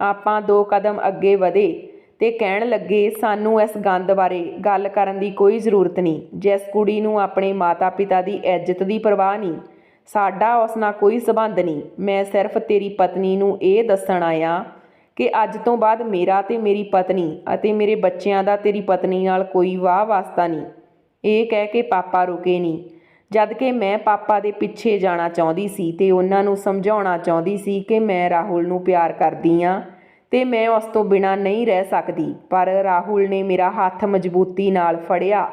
ਆਪਾਂ 2 ਕਦਮ ਅੱਗੇ ਵਧੇ ਤੇ ਕਹਿਣ ਲੱਗੇ, ਸਾਨੂੰ ਇਸ ਗੰਦ ਬਾਰੇ ਗੱਲ ਕਰਨ ਦੀ ਕੋਈ ਜ਼ਰੂਰਤ ਨਹੀਂ। ਜਿਸ ਕੁੜੀ ਨੂੰ ਆਪਣੇ ਮਾਤਾ ਪਿਤਾ ਦੀ ਇੱਜ਼ਤ ਦੀ ਪਰਵਾਹ ਨਹੀਂ, ਸਾਡਾ ਉਸ ਨਾਲ ਕੋਈ ਸਬੰਧ ਨਹੀਂ। ਮੈਂ ਸਿਰਫ ਤੇਰੀ ਪਤਨੀ ਨੂੰ ਇਹ ਦੱਸਣ ਆਇਆ ਕਿ ਅੱਜ ਤੋਂ ਬਾਅਦ ਮੇਰਾ ਤੇ ਮੇਰੀ ਪਤਨੀ ਅਤੇ ਮੇਰੇ ਬੱਚਿਆਂ ਦਾ ਤੇਰੀ ਪਤਨੀ ਨਾਲ ਕੋਈ ਵਾਹ ਵਾਸਤਾ ਨਹੀਂ। ਇਹ ਕਹਿ ਕੇ ਪਾਪਾ ਰੁਕੇ ਨਹੀਂ, ਜਦ ਕਿ ਮੈਂ ਪਾਪਾ ਦੇ ਪਿੱਛੇ ਜਾਣਾ ਚਾਹੁੰਦੀ ਸੀ ਤੇ ਉਹਨਾਂ ਨੂੰ ਸਮਝਾਉਣਾ ਚਾਹੁੰਦੀ ਸੀ ਕਿ ਮੈਂ ਰਾਹੁਲ ਨੂੰ ਪਿਆਰ ਕਰਦੀ ਹਾਂ ਤੇ ਮੈਂ ਉਸ ਤੋਂ ਬਿਨਾਂ ਨਹੀਂ ਰਹਿ ਸਕਦੀ। ਪਰ ਰਾਹੁਲ ਨੇ ਮੇਰਾ ਹੱਥ ਮਜ਼ਬੂਤੀ ਨਾਲ ਫੜਿਆ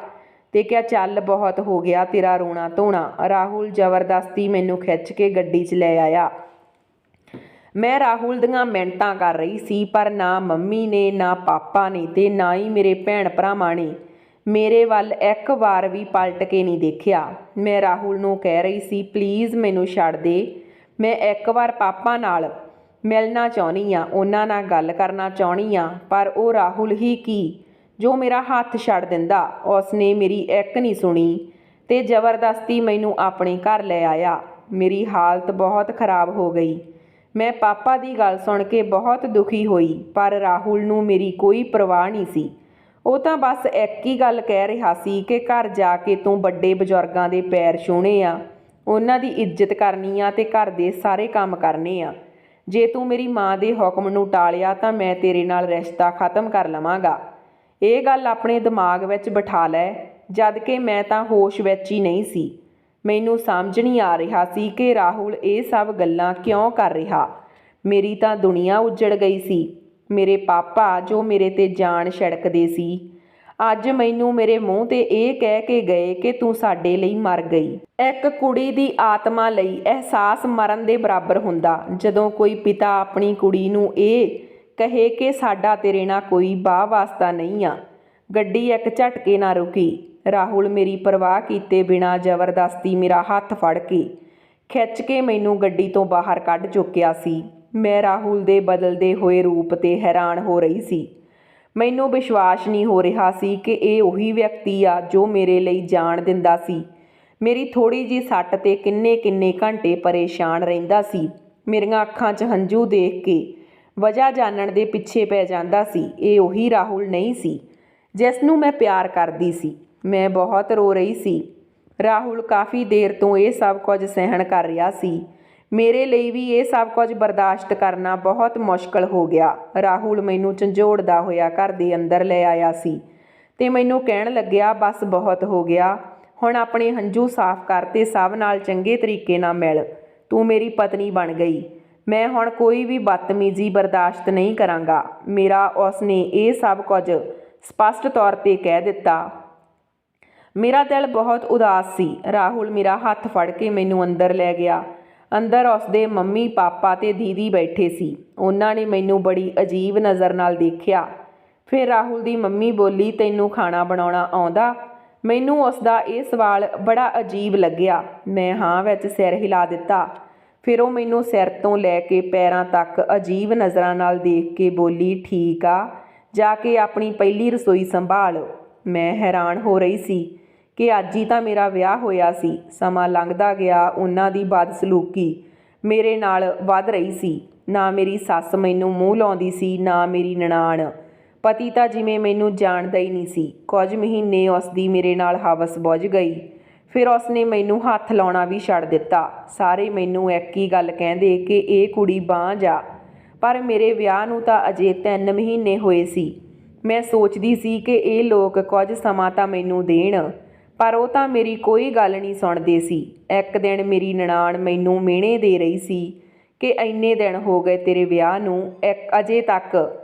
ਤੇ ਕਿਹਾ, ਚੱਲ ਬਹੁਤ ਹੋ ਗਿਆ ਤੇਰਾ ਰੋਣਾ ਧੋਣਾ। ਰਾਹੁਲ ਜ਼ਬਰਦਸਤੀ ਮੈਨੂੰ ਖਿੱਚ ਕੇ ਗੱਡੀ 'ਚ ਲੈ ਆਇਆ। ਮੈਂ ਰਾਹੁਲ ਦੀਆਂ ਮਿੰਨਤਾਂ ਕਰ ਰਹੀ ਸੀ, ਪਰ ਨਾ ਮੰਮੀ ਨੇ, ਨਾ ਪਾਪਾ ਨੇ ਤੇ ਨਾ ਹੀ ਮੇਰੇ ਭੈਣ ਭਰਾਵਾਂ ਨੇ ਮੇਰੇ ਵੱਲ ਇੱਕ ਵਾਰ ਵੀ ਪਲਟ ਕੇ ਨਹੀਂ ਦੇਖਿਆ। ਮੈਂ ਰਾਹੁਲ ਨੂੰ ਕਹਿ ਰਹੀ ਸੀ, ਪਲੀਜ਼ ਮੈਨੂੰ ਛੱਡ ਦੇ, ਮੈਂ ਇੱਕ ਵਾਰ ਪਾਪਾ ਨਾਲ ਮਿਲਣਾ ਚਾਹੁੰਦੀ ਹਾਂ, ਉਹਨਾਂ ਨਾਲ ਗੱਲ ਕਰਨਾ ਚਾਹੁੰਦੀ ਹਾਂ। ਪਰ ਉਹ ਰਾਹੁਲ ਹੀ ਕੀ ਜੋ ਮੇਰਾ ਹੱਥ ਛੱਡ ਦਿੰਦਾ। ਉਸਨੇ ਮੇਰੀ ਇੱਕ ਨਹੀਂ ਸੁਣੀ ਤੇ ਜ਼ਬਰਦਸਤੀ ਮੈਨੂੰ ਆਪਣੇ ਘਰ ਲੈ ਆਇਆ। ਮੇਰੀ ਹਾਲਤ ਬਹੁਤ ਖਰਾਬ ਹੋ ਗਈ। ਮੈਂ ਪਾਪਾ ਦੀ ਗੱਲ ਸੁਣ ਕੇ ਬਹੁਤ ਦੁਖੀ ਹੋਈ, ਪਰ ਰਾਹੁਲ ਨੂੰ ਮੇਰੀ ਕੋਈ ਪਰਵਾਹ ਨਹੀਂ ਸੀ। ਉਹ ਤਾਂ ਬਸ ਇੱਕ ਹੀ ਗੱਲ ਕਹਿ ਰਿਹਾ ਸੀ ਕਿ ਘਰ ਜਾ ਕੇ ਤੂੰ ਵੱਡੇ ਬਜ਼ੁਰਗਾਂ ਦੇ ਪੈਰ ਛੂਹਣੇ ਆ, ਉਹਨਾਂ ਦੀ ਇੱਜ਼ਤ ਕਰਨੀ ਆ ਤੇ ਘਰ ਦੇ ਸਾਰੇ ਕੰਮ ਕਰਨੇ ਆ। ਜੇ ਤੂੰ ਮੇਰੀ ਮਾਂ ਦੇ ਹੁਕਮ ਨੂੰ ਟਾਲਿਆ ਤਾਂ ਮੈਂ ਤੇਰੇ ਨਾਲ ਰਿਸ਼ਤਾ ਖਤਮ ਕਰ ਲਵਾਂਗਾ। ਇਹ ਗੱਲ ਆਪਣੇ ਦਿਮਾਗ ਵਿੱਚ ਬਿਠਾ ਲੈ। ਜਦ ਕਿ ਮੈਂ ਤਾਂ ਹੋਸ਼ ਵਿੱਚ ਹੀ ਨਹੀਂ ਸੀ। ਮੈਨੂੰ ਸਮਝ ਨਹੀਂ ਆ ਰਿਹਾ ਸੀ ਕਿ ਰਾਹੁਲ ਇਹ ਸਭ ਗੱਲਾਂ ਕਿਉਂ ਕਰ ਰਿਹਾ। ਮੇਰੀ ਤਾਂ ਦੁਨੀਆ ਉੱਜੜ ਗਈ ਸੀ। ਮੇਰੇ ਪਾਪਾ ਜੋ ਮੇਰੇ 'ਤੇ ਜਾਨ ਛਿੜਕਦੇ ਸੀ, ਅੱਜ ਮੈਨੂੰ ਮੇਰੇ ਮੂੰਹ 'ਤੇ ਇਹ ਕਹਿ ਕੇ ਗਏ ਕਿ ਤੂੰ ਸਾਡੇ ਲਈ ਮਰ ਗਈ। ਇੱਕ ਕੁੜੀ ਦੀ ਆਤਮਾ ਲਈ ਅਹਿਸਾਸ ਮਰਨ ਦੇ ਬਰਾਬਰ ਹੁੰਦਾ। ਜਦੋਂ ਕੋਈ ਪਿਤਾ ਆਪਣੀ ਕੁੜੀ ਨੂੰ ਇਹ ਕਹੇ ਕਿ ਸਾਡਾ ਤੇਰੇ ਨਾਲ ਕੋਈ ਵਾਹ ਵਾਸਤਾ ਨਹੀਂ ਆ। ਗੱਡੀ ਇੱਕ ਝਟਕੇ ਨਾਲ ਰੁਕੀ। ਰਾਹੁਲ ਮੇਰੀ ਪਰਵਾਹ ਕੀਤੇ ਬਿਨਾਂ ਜ਼ਬਰਦਸਤੀ ਮੇਰਾ ਹੱਥ ਫੜ ਕੇ ਖਿੱਚ ਕੇ ਮੈਨੂੰ ਗੱਡੀ ਤੋਂ ਬਾਹਰ ਕੱਢ ਚੁੱਕਿਆ ਸੀ। ਮੈਂ ਰਾਹੁਲ ਦੇ ਬਦਲਦੇ ਹੋਏ ਰੂਪ 'ਤੇ ਹੈਰਾਨ ਹੋ ਰਹੀ ਸੀ। ਮੈਨੂੰ ਵਿਸ਼ਵਾਸ ਨਹੀਂ ਹੋ ਰਿਹਾ ਸੀ ਕਿ ਇਹ ਉਹੀ ਵਿਅਕਤੀ ਆ ਜੋ ਮੇਰੇ ਲਈ ਜਾਨ ਦਿੰਦਾ ਸੀ। ਮੇਰੀ ਥੋੜ੍ਹੀ ਜਿਹੀ ਸੱਟ 'ਤੇ ਕਿੰਨੇ ਘੰਟੇ ਪਰੇਸ਼ਾਨ ਰਹਿੰਦਾ ਸੀ। ਮੇਰੀਆਂ ਅੱਖਾਂ 'ਚ ਹੰਝੂ ਦੇਖ ਕੇ ਵਜ੍ਹਾ ਜਾਣਨ ਦੇ ਪਿੱਛੇ ਪੈ ਜਾਂਦਾ ਸੀ। ਇਹ ਉਹੀ ਰਾਹੁਲ ਨਹੀਂ ਸੀ ਜਿਸ ਨੂੰ ਮੈਂ ਪਿਆਰ ਕਰਦੀ ਸੀ। ਮੈਂ ਬਹੁਤ ਰੋ ਰਹੀ ਸੀ। ਰਾਹੁਲ ਕਾਫੀ ਦੇਰ ਤੋਂ ਇਹ ਸਭ ਕੁਝ ਸਹਿਣ ਕਰ ਰਿਹਾ ਸੀ। ਮੇਰੇ ਲਈ ਵੀ ਇਹ ਸਭ ਕੁਝ ਬਰਦਾਸ਼ਤ ਕਰਨਾ ਬਹੁਤ ਮੁਸ਼ਕਲ ਹੋ ਗਿਆ। ਰਾਹੁਲ ਮੈਨੂੰ ਝੰਜੋੜਦਾ ਹੋਇਆ ਘਰ ਦੇ ਅੰਦਰ ਲੈ ਆਇਆ ਸੀ ਤੇ ਮੈਨੂੰ ਕਹਿਣ ਲੱਗਿਆ, ਬਸ ਬਹੁਤ ਹੋ ਗਿਆ, ਹੁਣ ਆਪਣੇ ਹੰਝੂ ਸਾਫ਼ ਕਰ ਤੇ ਸਭ ਨਾਲ ਚੰਗੇ ਤਰੀਕੇ ਨਾਲ ਮਿਲ। ਤੂੰ ਮੇਰੀ ਪਤਨੀ ਬਣ ਗਈ। ਮੈਂ ਹੁਣ ਕੋਈ ਵੀ ਬਦਤਮੀਜ਼ੀ ਬਰਦਾਸ਼ਤ ਨਹੀਂ ਕਰਾਂਗਾ। ਮੇਰਾ ਉਸਨੇ ਇਹ ਸਭ ਕੁਝ ਸਪਸ਼ਟ ਤੌਰ 'ਤੇ ਕਹਿ ਦਿੱਤਾ। ਮੇਰਾ ਦਿਲ ਬਹੁਤ ਉਦਾਸ ਸੀ। ਰਾਹੁਲ ਮੇਰਾ ਹੱਥ ਫੜ ਕੇ ਮੈਨੂੰ ਅੰਦਰ ਲੈ ਗਿਆ। ਅੰਦਰ ਉਸਦੇ ਮੰਮੀ ਪਾਪਾ ਤੇ ਦੀਦੀ ਬੈਠੇ ਸੀ। ਉਹਨਾਂ ਨੇ ਮੈਨੂੰ ਬੜੀ ਅਜੀਬ ਨਜ਼ਰ ਨਾਲ ਦੇਖਿਆ। ਫਿਰ ਰਾਹੁਲ ਦੀ ਮੰਮੀ ਬੋਲੀ, ਤੈਨੂੰ ਖਾਣਾ ਬਣਾਉਣਾ ਆਉਂਦਾ? ਮੈਨੂੰ ਉਸਦਾ ਇਹ ਸਵਾਲ ਬੜਾ ਅਜੀਬ ਲੱਗਿਆ। ਮੈਂ ਹਾਂ ਵਿੱਚ ਸਿਰ ਹਿਲਾ ਦਿੱਤਾ। ਫਿਰ ਉਹ ਮੈਨੂੰ ਸਿਰ ਤੋਂ ਲੈ ਕੇ ਪੈਰਾਂ ਤੱਕ ਅਜੀਬ ਨਜ਼ਰਾਂ ਨਾਲ ਦੇਖ ਕੇ ਬੋਲੀ, ਠੀਕ ਆ, ਜਾ ਕੇ ਆਪਣੀ ਪਹਿਲੀ ਰਸੋਈ ਸੰਭਾਲ। ਮੈਂ ਹੈਰਾਨ ਹੋ ਰਹੀ ਸੀ ਕਿ ਅੱਜ ਹੀ ਤਾਂ ਮੇਰਾ ਵਿਆਹ ਹੋਇਆ ਸੀ। ਸਮਾਂ ਲੰਘਦਾ ਗਿਆ। ਉਹਨਾਂ ਦੀ ਬਦਸਲੂਕੀ ਮੇਰੇ ਨਾਲ ਵੱਧ ਰਹੀ ਸੀ। ਨਾ ਮੇਰੀ ਸੱਸ ਮੈਨੂੰ ਮੂੰਹ ਲਾਉਂਦੀ ਸੀ, ਨਾ ਮੇਰੀ ਨਨਾਣ। ਪਤੀ ਤਾਂ ਜਿਵੇਂ ਮੈਨੂੰ ਜਾਣਦਾ ਹੀ ਨਹੀਂ ਸੀ। ਕੁਝ ਮਹੀਨੇ ਉਸਦੀ ਮੇਰੇ ਨਾਲ ਹਵਸ ਬੁੱਝ ਗਈ। ਫਿਰ ਉਸਨੇ ਮੈਨੂੰ ਹੱਥ ਲਾਉਣਾ ਵੀ ਛੱਡ ਦਿੱਤਾ। ਸਾਰੇ ਮੈਨੂੰ ਇੱਕ ਹੀ ਗੱਲ ਕਹਿੰਦੇ ਕਿ ਇਹ ਕੁੜੀ ਬਾਂਝ ਆ। ਪਰ ਮੇਰੇ ਵਿਆਹ ਨੂੰ ਤਾਂ ਅਜੇ 3 ਮਹੀਨੇ ਹੋਏ ਸੀ। ਮੈਂ ਸੋਚਦੀ ਸੀ ਕਿ ਇਹ ਲੋਕ ਕੁਝ ਸਮਾਂ ਤਾਂ ਮੈਨੂੰ ਦੇਣ, ਪਰ ਉਹ ਤਾਂ ਮੇਰੀ ਕੋਈ ਗੱਲ ਨਹੀਂ ਸੁਣਦੇ ਸੀ। ਇੱਕ ਦਿਨ ਮੇਰੀ ਨਨਾਣ ਮੈਨੂੰ ਮਿਹਣੇ ਦੇ ਰਹੀ ਸੀ ਕਿ ਇੰਨੇ ਦਿਨ ਹੋ ਗਏ ਤੇਰੇ ਵਿਆਹ ਨੂੰ, ਅਜੇ ਤੱਕ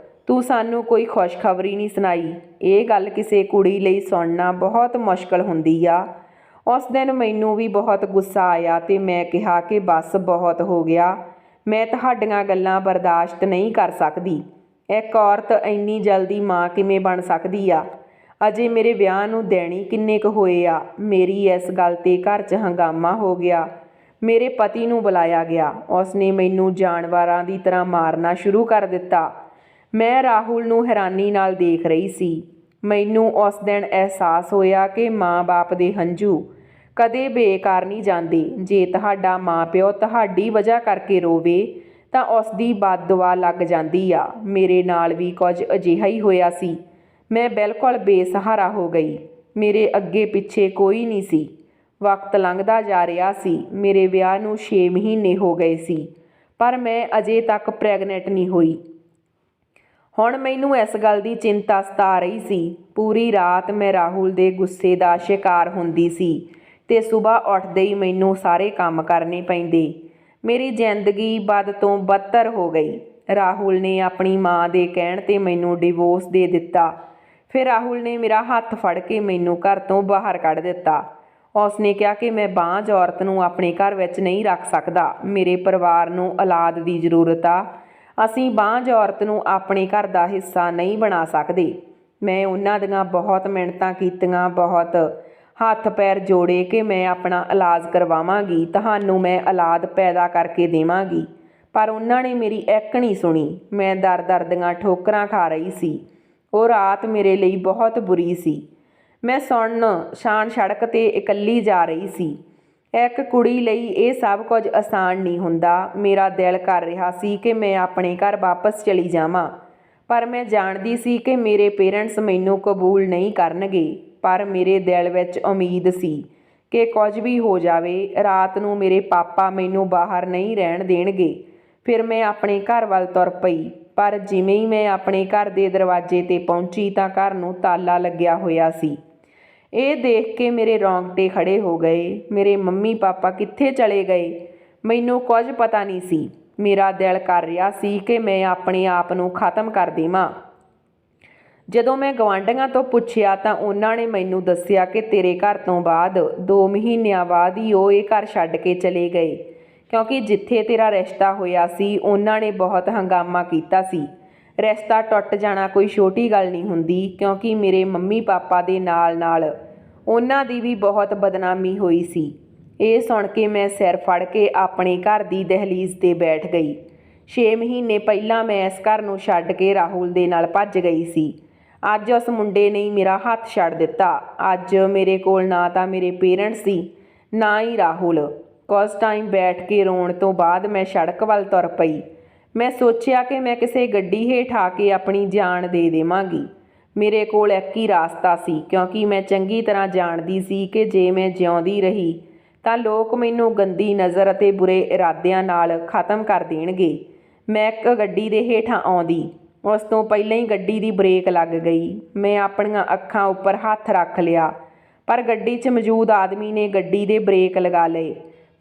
ਤੂੰ ਸਾਨੂੰ ਕੋਈ ਖੁਸ਼ਖਬਰੀ ਨਹੀਂ ਸੁਣਾਈ। ਇਹ ਗੱਲ ਕਿਸੇ ਕੁੜੀ ਲਈ ਸੁਣਨਾ ਬਹੁਤ ਮੁਸ਼ਕਲ ਹੁੰਦੀ ਆ। ਉਸ ਦਿਨ ਮੈਨੂੰ ਵੀ ਬਹੁਤ ਗੁੱਸਾ ਆਇਆ ਤੇ ਮੈਂ ਕਿਹਾ ਕਿ ਬਸ ਬਹੁਤ ਹੋ ਗਿਆ, ਮੈਂ ਤੁਹਾਡੀਆਂ ਗੱਲਾਂ ਬਰਦਾਸ਼ਤ ਨਹੀਂ ਕਰ ਸਕਦੀ। ਇੱਕ ਔਰਤ ਇੰਨੀ ਜਲਦੀ ਮਾਂ ਕਿਵੇਂ ਬਣ ਸਕਦੀ ਆ? ਅਜੇ ਮੇਰੇ ਵਿਆਹ ਨੂੰ ਦਿਨ ਹੀ ਕਿੰਨੇ ਕੁ ਹੋਏ ਆ। ਮੇਰੀ ਇਸ ਗੱਲ 'ਤੇ ਘਰ 'ਚ ਹੰਗਾਮਾ ਹੋ ਗਿਆ। ਮੇਰੇ ਪਤੀ ਨੂੰ ਬੁਲਾਇਆ ਗਿਆ। ਉਸਨੇ ਮੈਨੂੰ ਜਾਨਵਰਾਂ ਦੀ ਤਰ੍ਹਾਂ ਮਾਰਨਾ ਸ਼ੁਰੂ ਕਰ ਦਿੱਤਾ। ਮੈਂ ਰਾਹੁਲ ਨੂੰ ਹੈਰਾਨੀ ਨਾਲ ਦੇਖ ਰਹੀ ਸੀ। ਮੈਨੂੰ ਉਸ ਦਿਨ ਅਹਿਸਾਸ ਹੋਇਆ ਕਿ ਮਾਂ-ਬਾਪ ਦੇ ਹੰਝੂ ਕਦੇ ਬੇਕਾਰ ਨਹੀਂ ਜਾਂਦੇ। ਜੇ ਤੁਹਾਡਾ ਮਾਂ ਪਿਓ ਤੁਹਾਡੀ ਵਜ੍ਹਾ ਕਰਕੇ ਰੋਵੇ ਤਾਂ ਉਸ ਦੀ ਬਦਦੁਆ ਲੱਗ ਜਾਂਦੀ ਆ। ਮੇਰੇ ਨਾਲ ਵੀ ਕੁਝ ਅਜਿਹਾ ਹੀ ਹੋਇਆ ਸੀ। ਮੈਂ ਬਿਲਕੁਲ ਬੇਸਹਾਰਾ ਹੋ ਗਈ। ਮੇਰੇ ਅੱਗੇ ਪਿੱਛੇ ਕੋਈ ਨਹੀਂ ਸੀ। ਵਕਤ ਲੰਘਦਾ ਜਾ ਰਿਹਾ ਸੀ। ਮੇਰੇ ਵਿਆਹ ਨੂੰ 6 ਮਹੀਨੇ ਹੋ ਗਏ ਸੀ, ਪਰ ਮੈਂ ਅਜੇ ਤੱਕ ਪ੍ਰੈਗਨੈਂਟ ਨਹੀਂ ਹੋਈ। ਹੁਣ ਮੈਨੂੰ ਇਸ ਗੱਲ ਦੀ ਚਿੰਤਾ ਸਤਾ ਰਹੀ ਸੀ। ਪੂਰੀ ਰਾਤ ਮੈਂ ਰਾਹੁਲ ਦੇ ਗੁੱਸੇ ਦਾ ਸ਼ਿਕਾਰ ਹੁੰਦੀ ਸੀ ਤੇ ਸੁਬਾਹ ਉੱਠਦੇ ਹੀ ਮੈਨੂੰ ਸਾਰੇ ਕੰਮ ਕਰਨੇ ਪੈਂਦੇ। ਮੇਰੀ ਜ਼ਿੰਦਗੀ ਬਦ ਤੋਂ ਬਦਤਰ ਹੋ ਗਈ। ਰਾਹੁਲ ਨੇ ਆਪਣੀ ਮਾਂ ਦੇ ਕਹਿਣ 'ਤੇ ਮੈਨੂੰ ਡਿਵੋਰਸ ਦੇ ਦਿੱਤਾ। ਫਿਰ ਰਾਹੁਲ ਨੇ ਮੇਰਾ ਹੱਥ ਫੜ ਕੇ ਮੈਨੂੰ ਘਰ ਤੋਂ ਬਾਹਰ ਕੱਢ ਦਿੱਤਾ। ਉਸ ਨੇ ਕਿਹਾ ਕਿ ਮੈਂ ਬਾਂਝ ਔਰਤ ਨੂੰ ਆਪਣੇ ਘਰ ਵਿੱਚ ਨਹੀਂ ਰੱਖ ਸਕਦਾ। ਮੇਰੇ ਪਰਿਵਾਰ ਨੂੰ ਔਲਾਦ ਦੀ ਜ਼ਰੂਰਤ ਆ। ਅਸੀਂ ਬਾਂਝ ਔਰਤ ਨੂੰ ਆਪਣੇ ਘਰ ਦਾ ਹਿੱਸਾ ਨਹੀਂ ਬਣਾ ਸਕਦੇ। ਮੈਂ ਉਹਨਾਂ ਦੀਆਂ ਬਹੁਤ ਮਿੰਨਤਾਂ ਕੀਤੀਆਂ, ਬਹੁਤ ਹੱਥ ਪੈਰ ਜੋੜੇ ਕਿ ਮੈਂ ਆਪਣਾ ਇਲਾਜ ਕਰਵਾਵਾਂਗੀ, ਤੁਹਾਨੂੰ ਮੈਂ ਔਲਾਦ ਪੈਦਾ ਕਰਕੇ ਦੇਵਾਂਗੀ। ਪਰ ਉਹਨਾਂ ਨੇ ਮੇਰੀ ਇੱਕ ਨਹੀਂ ਸੁਣੀ। ਮੈਂ ਦਰ ਦੀਆਂ ਠੋਕਰਾਂ ਖਾ ਰਹੀ ਸੀ। ਉਹ ਰਾਤ ਮੇਰੇ ਲਈ ਬਹੁਤ ਬੁਰੀ ਸੀ। ਮੈਂ ਸੁੰਨਸਾਨ ਸੜਕ 'ਤੇ ਇਕੱਲੀ ਜਾ ਰਹੀ ਸੀ। ਇੱਕ ਕੁੜੀ ਲਈ ਇਹ ਸਭ ਕੁਝ ਆਸਾਨ ਨਹੀਂ ਹੁੰਦਾ। ਮੇਰਾ ਦਿਲ ਕਰ ਰਿਹਾ ਸੀ ਕਿ ਮੈਂ ਆਪਣੇ ਘਰ ਵਾਪਸ ਚਲੀ ਜਾਵਾਂ, ਪਰ ਮੈਂ ਜਾਣਦੀ ਸੀ ਕਿ ਮੇਰੇ ਪੇਰੈਂਟਸ ਮੈਨੂੰ ਕਬੂਲ ਨਹੀਂ ਕਰਨਗੇ। ਪਰ ਮੇਰੇ ਦਿਲ ਵਿੱਚ ਉਮੀਦ ਸੀ ਕਿ ਕੁਝ ਵੀ ਹੋ ਜਾਵੇ, ਰਾਤ ਨੂੰ ਮੇਰੇ ਪਾਪਾ ਮੈਨੂੰ ਬਾਹਰ ਨਹੀਂ ਰਹਿਣ ਦੇਣਗੇ। ਫਿਰ ਮੈਂ ਆਪਣੇ ਘਰ ਵੱਲ ਤੁਰ ਪਈ, ਪਰ ਜਿਵੇਂ ਹੀ ਮੈਂ ਆਪਣੇ ਘਰ ਦੇ ਦਰਵਾਜ਼ੇ 'ਤੇ ਪਹੁੰਚੀ ਤਾਂ ਘਰ ਨੂੰ ਤਾਲਾ ਲੱਗਿਆ ਹੋਇਆ ਸੀ। ਇਹ ਦੇਖ ਕੇ ਮੇਰੇ ਰੌਂਗਟੇ ਖੜ੍ਹੇ ਹੋ ਗਏ। ਮੇਰੇ ਮੰਮੀ ਪਾਪਾ ਕਿੱਥੇ ਚਲੇ ਗਏ, ਮੈਨੂੰ ਕੁਝ ਪਤਾ ਨਹੀਂ ਸੀ। ਮੇਰਾ ਦਿਲ ਕਰ ਰਿਹਾ ਸੀ ਕਿ ਮੈਂ ਆਪਣੇ ਆਪ ਨੂੰ ਖਤਮ ਕਰ ਦੇਵਾਂ। ਜਦੋਂ ਮੈਂ ਗਵਾਂਢੀਆਂ ਤੋਂ ਪੁੱਛਿਆ ਤਾਂ ਉਹਨਾਂ ਨੇ ਮੈਨੂੰ ਦੱਸਿਆ ਕਿ ਤੇਰੇ ਘਰ ਤੋਂ ਬਾਅਦ 2 ਮਹੀਨਿਆਂ ਬਾਅਦ ਹੀ ਉਹ ਇਹ ਘਰ ਛੱਡ ਕੇ ਚਲੇ ਗਏ, ਕਿਉਂਕਿ ਜਿੱਥੇ ਤੇਰਾ ਰਿਸ਼ਤਾ ਹੋਇਆ ਸੀ ਉਹਨਾਂ ਨੇ ਬਹੁਤ ਹੰਗਾਮਾ ਕੀਤਾ ਸੀ। ਰਿਸ਼ਤਾ ਟੁੱਟ ਜਾਣਾ ਕੋਈ ਛੋਟੀ ਗੱਲ ਨਹੀਂ ਹੁੰਦੀ, ਕਿਉਂਕਿ ਮੇਰੇ ਮੰਮੀ ਪਾਪਾ ਦੇ ਨਾਲ ਉਹਨਾਂ ਦੀ ਵੀ ਬਹੁਤ ਬਦਨਾਮੀ ਹੋਈ ਸੀ। ਇਹ ਸੁਣ ਕੇ ਮੈਂ ਸਿਰ ਫੜ ਕੇ ਆਪਣੇ ਘਰ ਦੀ ਦਹਲੀਜ਼ 'ਤੇ ਬੈਠ ਗਈ। 6 ਮਹੀਨੇ ਪਹਿਲਾਂ ਮੈਂ ਇਸ ਘਰ ਨੂੰ ਛੱਡ ਕੇ ਰਾਹੁਲ ਦੇ ਨਾਲ ਭੱਜ ਗਈ ਸੀ। ਅੱਜ ਉਸ ਮੁੰਡੇ ਨੇ ਮੇਰਾ ਹੱਥ ਛੱਡ ਦਿੱਤਾ। ਅੱਜ ਮੇਰੇ ਕੋਲ ਨਾ ਤਾਂ ਮੇਰੇ ਪੇਰੈਂਟਸ ਸੀ, ਨਾ ਹੀ ਰਾਹੁਲ। ਕੁਝ ਟਾਈਮ ਬੈਠ ਕੇ ਰੋਣ ਤੋਂ ਬਾਅਦ ਮੈਂ ਸੜਕ ਵੱਲ ਤੁਰ ਪਈ। ਮੈਂ ਸੋਚਿਆ ਕਿ ਮੈਂ ਕਿਸੇ ਗੱਡੀ ਹੇਠ ਆ ਕੇ ਆਪਣੀ ਜਾਨ ਦੇ ਦੇਵਾਂਗੀ। ਮੇਰੇ ਕੋਲ ਇੱਕ ਹੀ ਰਾਸਤਾ ਸੀ, ਕਿਉਂਕਿ ਮੈਂ ਚੰਗੀ ਤਰ੍ਹਾਂ ਜਾਣਦੀ ਸੀ ਕਿ ਜੇ ਮੈਂ ਜਿਉਂਦੀ ਰਹੀ ਤਾਂ ਲੋਕ ਮੈਨੂੰ ਗੰਦੀ ਨਜ਼ਰ ਅਤੇ ਬੁਰੇ ਇਰਾਦਿਆਂ ਨਾਲ ਖਤਮ ਕਰ ਦੇਣਗੇ। ਮੈਂ ਇੱਕ ਗੱਡੀ ਦੇ ਹੇਠਾਂ ਆਉਂਦੀ, ਉਸ ਤੋਂ ਪਹਿਲਾਂ ਹੀ ਗੱਡੀ ਦੀ ਬ੍ਰੇਕ ਲੱਗ ਗਈ। ਮੈਂ ਆਪਣੀਆਂ ਅੱਖਾਂ ਉੱਪਰ ਹੱਥ ਰੱਖ ਲਿਆ, ਪਰ ਗੱਡੀ 'ਚ ਮੌਜੂਦ ਆਦਮੀ ਨੇ ਗੱਡੀ ਦੇ ਬ੍ਰੇਕ ਲਗਾ ਲਏ।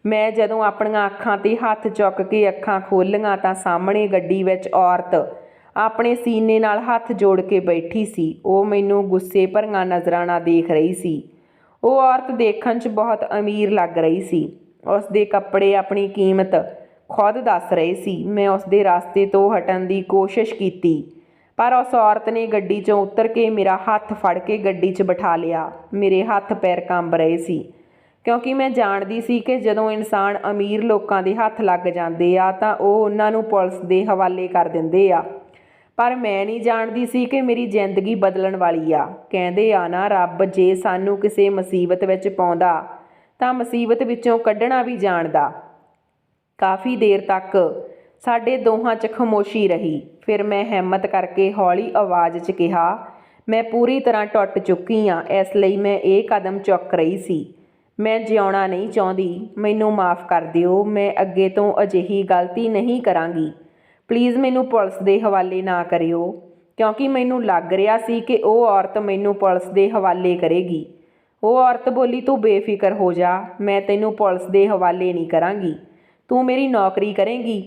ਮੈਂ ਜਦੋਂ ਆਪਣੀਆਂ ਅੱਖਾਂ 'ਤੇ ਹੱਥ ਚੁੱਕ ਕੇ ਅੱਖਾਂ ਖੋਲ੍ਹੀਆਂ ਤਾਂ ਸਾਹਮਣੇ ਗੱਡੀ ਵਿੱਚ ਔਰਤ ਆਪਣੇ ਸੀਨੇ ਨਾਲ ਹੱਥ ਜੋੜ ਕੇ ਬੈਠੀ ਸੀ। ਉਹ ਮੈਨੂੰ ਗੁੱਸੇ ਭਰੀਆਂ ਨਜ਼ਰਾਂ ਨਾਲ ਦੇਖ ਰਹੀ ਸੀ। ਉਹ ਔਰਤ ਦੇਖਣ 'ਚ ਬਹੁਤ ਅਮੀਰ ਲੱਗ ਰਹੀ ਸੀ। ਉਸ ਦੇ ਕੱਪੜੇ ਆਪਣੀ ਕੀਮਤ ਖੁਦ ਦੱਸ ਰਹੇ ਸੀ। ਮੈਂ ਉਸ ਦੇ ਰਸਤੇ ਤੋਂ ਹਟਣ ਦੀ ਕੋਸ਼ਿਸ਼ ਕੀਤੀ, ਪਰ ਉਸ ਔਰਤ ਨੇ ਗੱਡੀ 'ਚੋਂ ਉਤਰ ਕੇ ਮੇਰਾ ਹੱਥ ਫੜ ਕੇ ਗੱਡੀ 'ਚ ਬਿਠਾ ਲਿਆ। ਮੇਰੇ ਹੱਥ ਪੈਰ ਕੰਬ ਰਹੇ ਸੀ, ਕਿਉਂਕਿ ਮੈਂ ਜਾਣਦੀ ਸੀ ਕਿ ਜਦੋਂ ਇਨਸਾਨ ਅਮੀਰ ਲੋਕਾਂ ਦੇ ਹੱਥ ਲੱਗ ਜਾਂਦੇ ਆ ਤਾਂ ਉਹ ਉਹਨਾਂ ਨੂੰ ਪੁਲਿਸ ਦੇ ਹਵਾਲੇ ਕਰ ਦਿੰਦੇ ਆ। ਪਰ ਮੈਂ ਨਹੀਂ ਜਾਣਦੀ ਸੀ ਕਿ ਮੇਰੀ ਜ਼ਿੰਦਗੀ ਬਦਲਣ ਵਾਲੀ ਆ। ਕਹਿੰਦੇ ਆ ਨਾ, ਰੱਬ ਜੇ ਸਾਨੂੰ ਕਿਸੇ ਮੁਸੀਬਤ ਵਿੱਚ ਪਾਉਂਦਾ ਤਾਂ ਮੁਸੀਬਤ ਵਿੱਚੋਂ ਕੱਢਣਾ ਵੀ ਜਾਣਦਾ। ਕਾਫੀ ਦੇਰ ਤੱਕ ਸਾਡੇ ਦੋਹਾਂ 'ਚ ਖਾਮੋਸ਼ੀ ਰਹੀ। ਫਿਰ ਮੈਂ ਹਿੰਮਤ ਕਰਕੇ ਹੌਲੀ ਆਵਾਜ਼ 'ਚ ਕਿਹਾ, ਮੈਂ ਪੂਰੀ ਤਰ੍ਹਾਂ ਟੁੱਟ ਚੁੱਕੀ ਹਾਂ, ਇਸ ਲਈ ਮੈਂ ਇਹ ਕਦਮ ਚੁੱਕ ਰਹੀ ਸੀ। ਮੈਂ ਜਿਉਣਾ ਨਹੀਂ ਚਾਹੁੰਦੀ। ਮੈਨੂੰ ਮਾਫ਼ ਕਰ ਦਿਓ। ਮੈਂ ਅੱਗੇ ਤੋਂ ਅਜਿਹੀ ਗਲਤੀ ਨਹੀਂ ਕਰਾਂਗੀ। ਪਲੀਜ਼ ਮੈਨੂੰ ਪੁਲਿਸ ਦੇ ਹਵਾਲੇ ਨਾ ਕਰਿਓ, ਕਿਉਂਕਿ ਮੈਨੂੰ ਲੱਗ ਰਿਹਾ ਸੀ ਕਿ ਉਹ ਔਰਤ ਮੈਨੂੰ ਪੁਲਿਸ ਦੇ ਹਵਾਲੇ ਕਰੇਗੀ। ਉਹ ਔਰਤ ਬੋਲੀ, ਤੂੰ ਬੇਫਿਕਰ ਹੋ ਜਾ, ਮੈਂ ਤੈਨੂੰ ਪੁਲਿਸ ਦੇ ਹਵਾਲੇ ਨਹੀਂ ਕਰਾਂਗੀ, ਤੂੰ ਮੇਰੀ ਨੌਕਰੀ ਕਰੇਂਗੀ।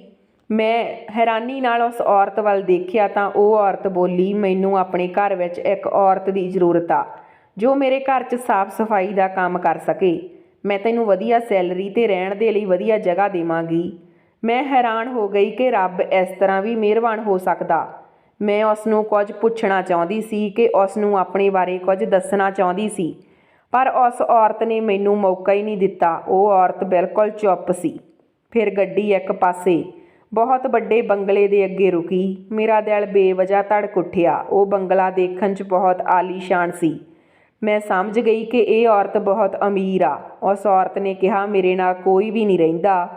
ਮੈਂ ਹੈਰਾਨੀ ਨਾਲ ਉਸ ਔਰਤ ਵੱਲ ਦੇਖਿਆ ਤਾਂ ਉਹ ਔਰਤ ਬੋਲੀ, ਮੈਨੂੰ ਆਪਣੇ ਘਰ ਵਿੱਚ ਇੱਕ ਔਰਤ ਦੀ ਜ਼ਰੂਰਤ ਆ ਜੋ ਮੇਰੇ ਘਰ 'ਚ ਸਾਫ਼ ਸਫਾਈ ਦਾ ਕੰਮ ਕਰ ਸਕੇ। ਮੈਂ ਤੈਨੂੰ ਵਧੀਆ ਸੈਲਰੀ ਤੇ ਰਹਿਣ ਦੇ ਲਈ ਵਧੀਆ ਜਗ੍ਹਾ ਦੇਵਾਂਗੀ। ਮੈਂ ਹੈਰਾਨ ਹੋ ਗਈ ਕਿ ਰੱਬ ਇਸ ਤਰ੍ਹਾਂ ਵੀ ਮਿਹਰਬਾਨ ਹੋ ਸਕਦਾ। ਮੈਂ ਉਸ ਨੂੰ ਕੁਝ ਪੁੱਛਣਾ ਚਾਹੁੰਦੀ ਸੀ ਕਿ ਉਸ ਨੂੰ ਆਪਣੇ ਬਾਰੇ ਕੁਝ ਦੱਸਣਾ ਚਾਹੁੰਦੀ ਸੀ, ਪਰ ਉਸ ਔਰਤ ਨੇ ਮੈਨੂੰ ਮੌਕਾ ਹੀ ਨਹੀਂ ਦਿੱਤਾ। ਉਹ ਔਰਤ ਬਿਲਕੁਲ ਚੁੱਪ ਸੀ। ਫਿਰ ਗੱਡੀ ਇੱਕ ਪਾਸੇ ਬਹੁਤ ਵੱਡੇ ਬੰਗਲੇ ਦੇ ਅੱਗੇ ਰੁਕੀ। ਮੇਰਾ ਦਿਲ ਬੇਵਜ੍ਹਾ ਧੜਕ ਉੱਠਿਆ। ਉਹ ਬੰਗਲਾ ਦੇਖਣ 'ਚ ਬਹੁਤ ਆਲੀਸ਼ਾਨ ਸੀ। ਮੈਂ ਸਮਝ ਗਈ ਕਿ ਇਹ ਔਰਤ ਬਹੁਤ ਅਮੀਰ ਆ। ਉਸ ਔਰਤ ਨੇ ਕਿਹਾ, ਮੇਰੇ ਨਾਲ ਕੋਈ ਵੀ ਨਹੀਂ ਰਹਿੰਦਾ,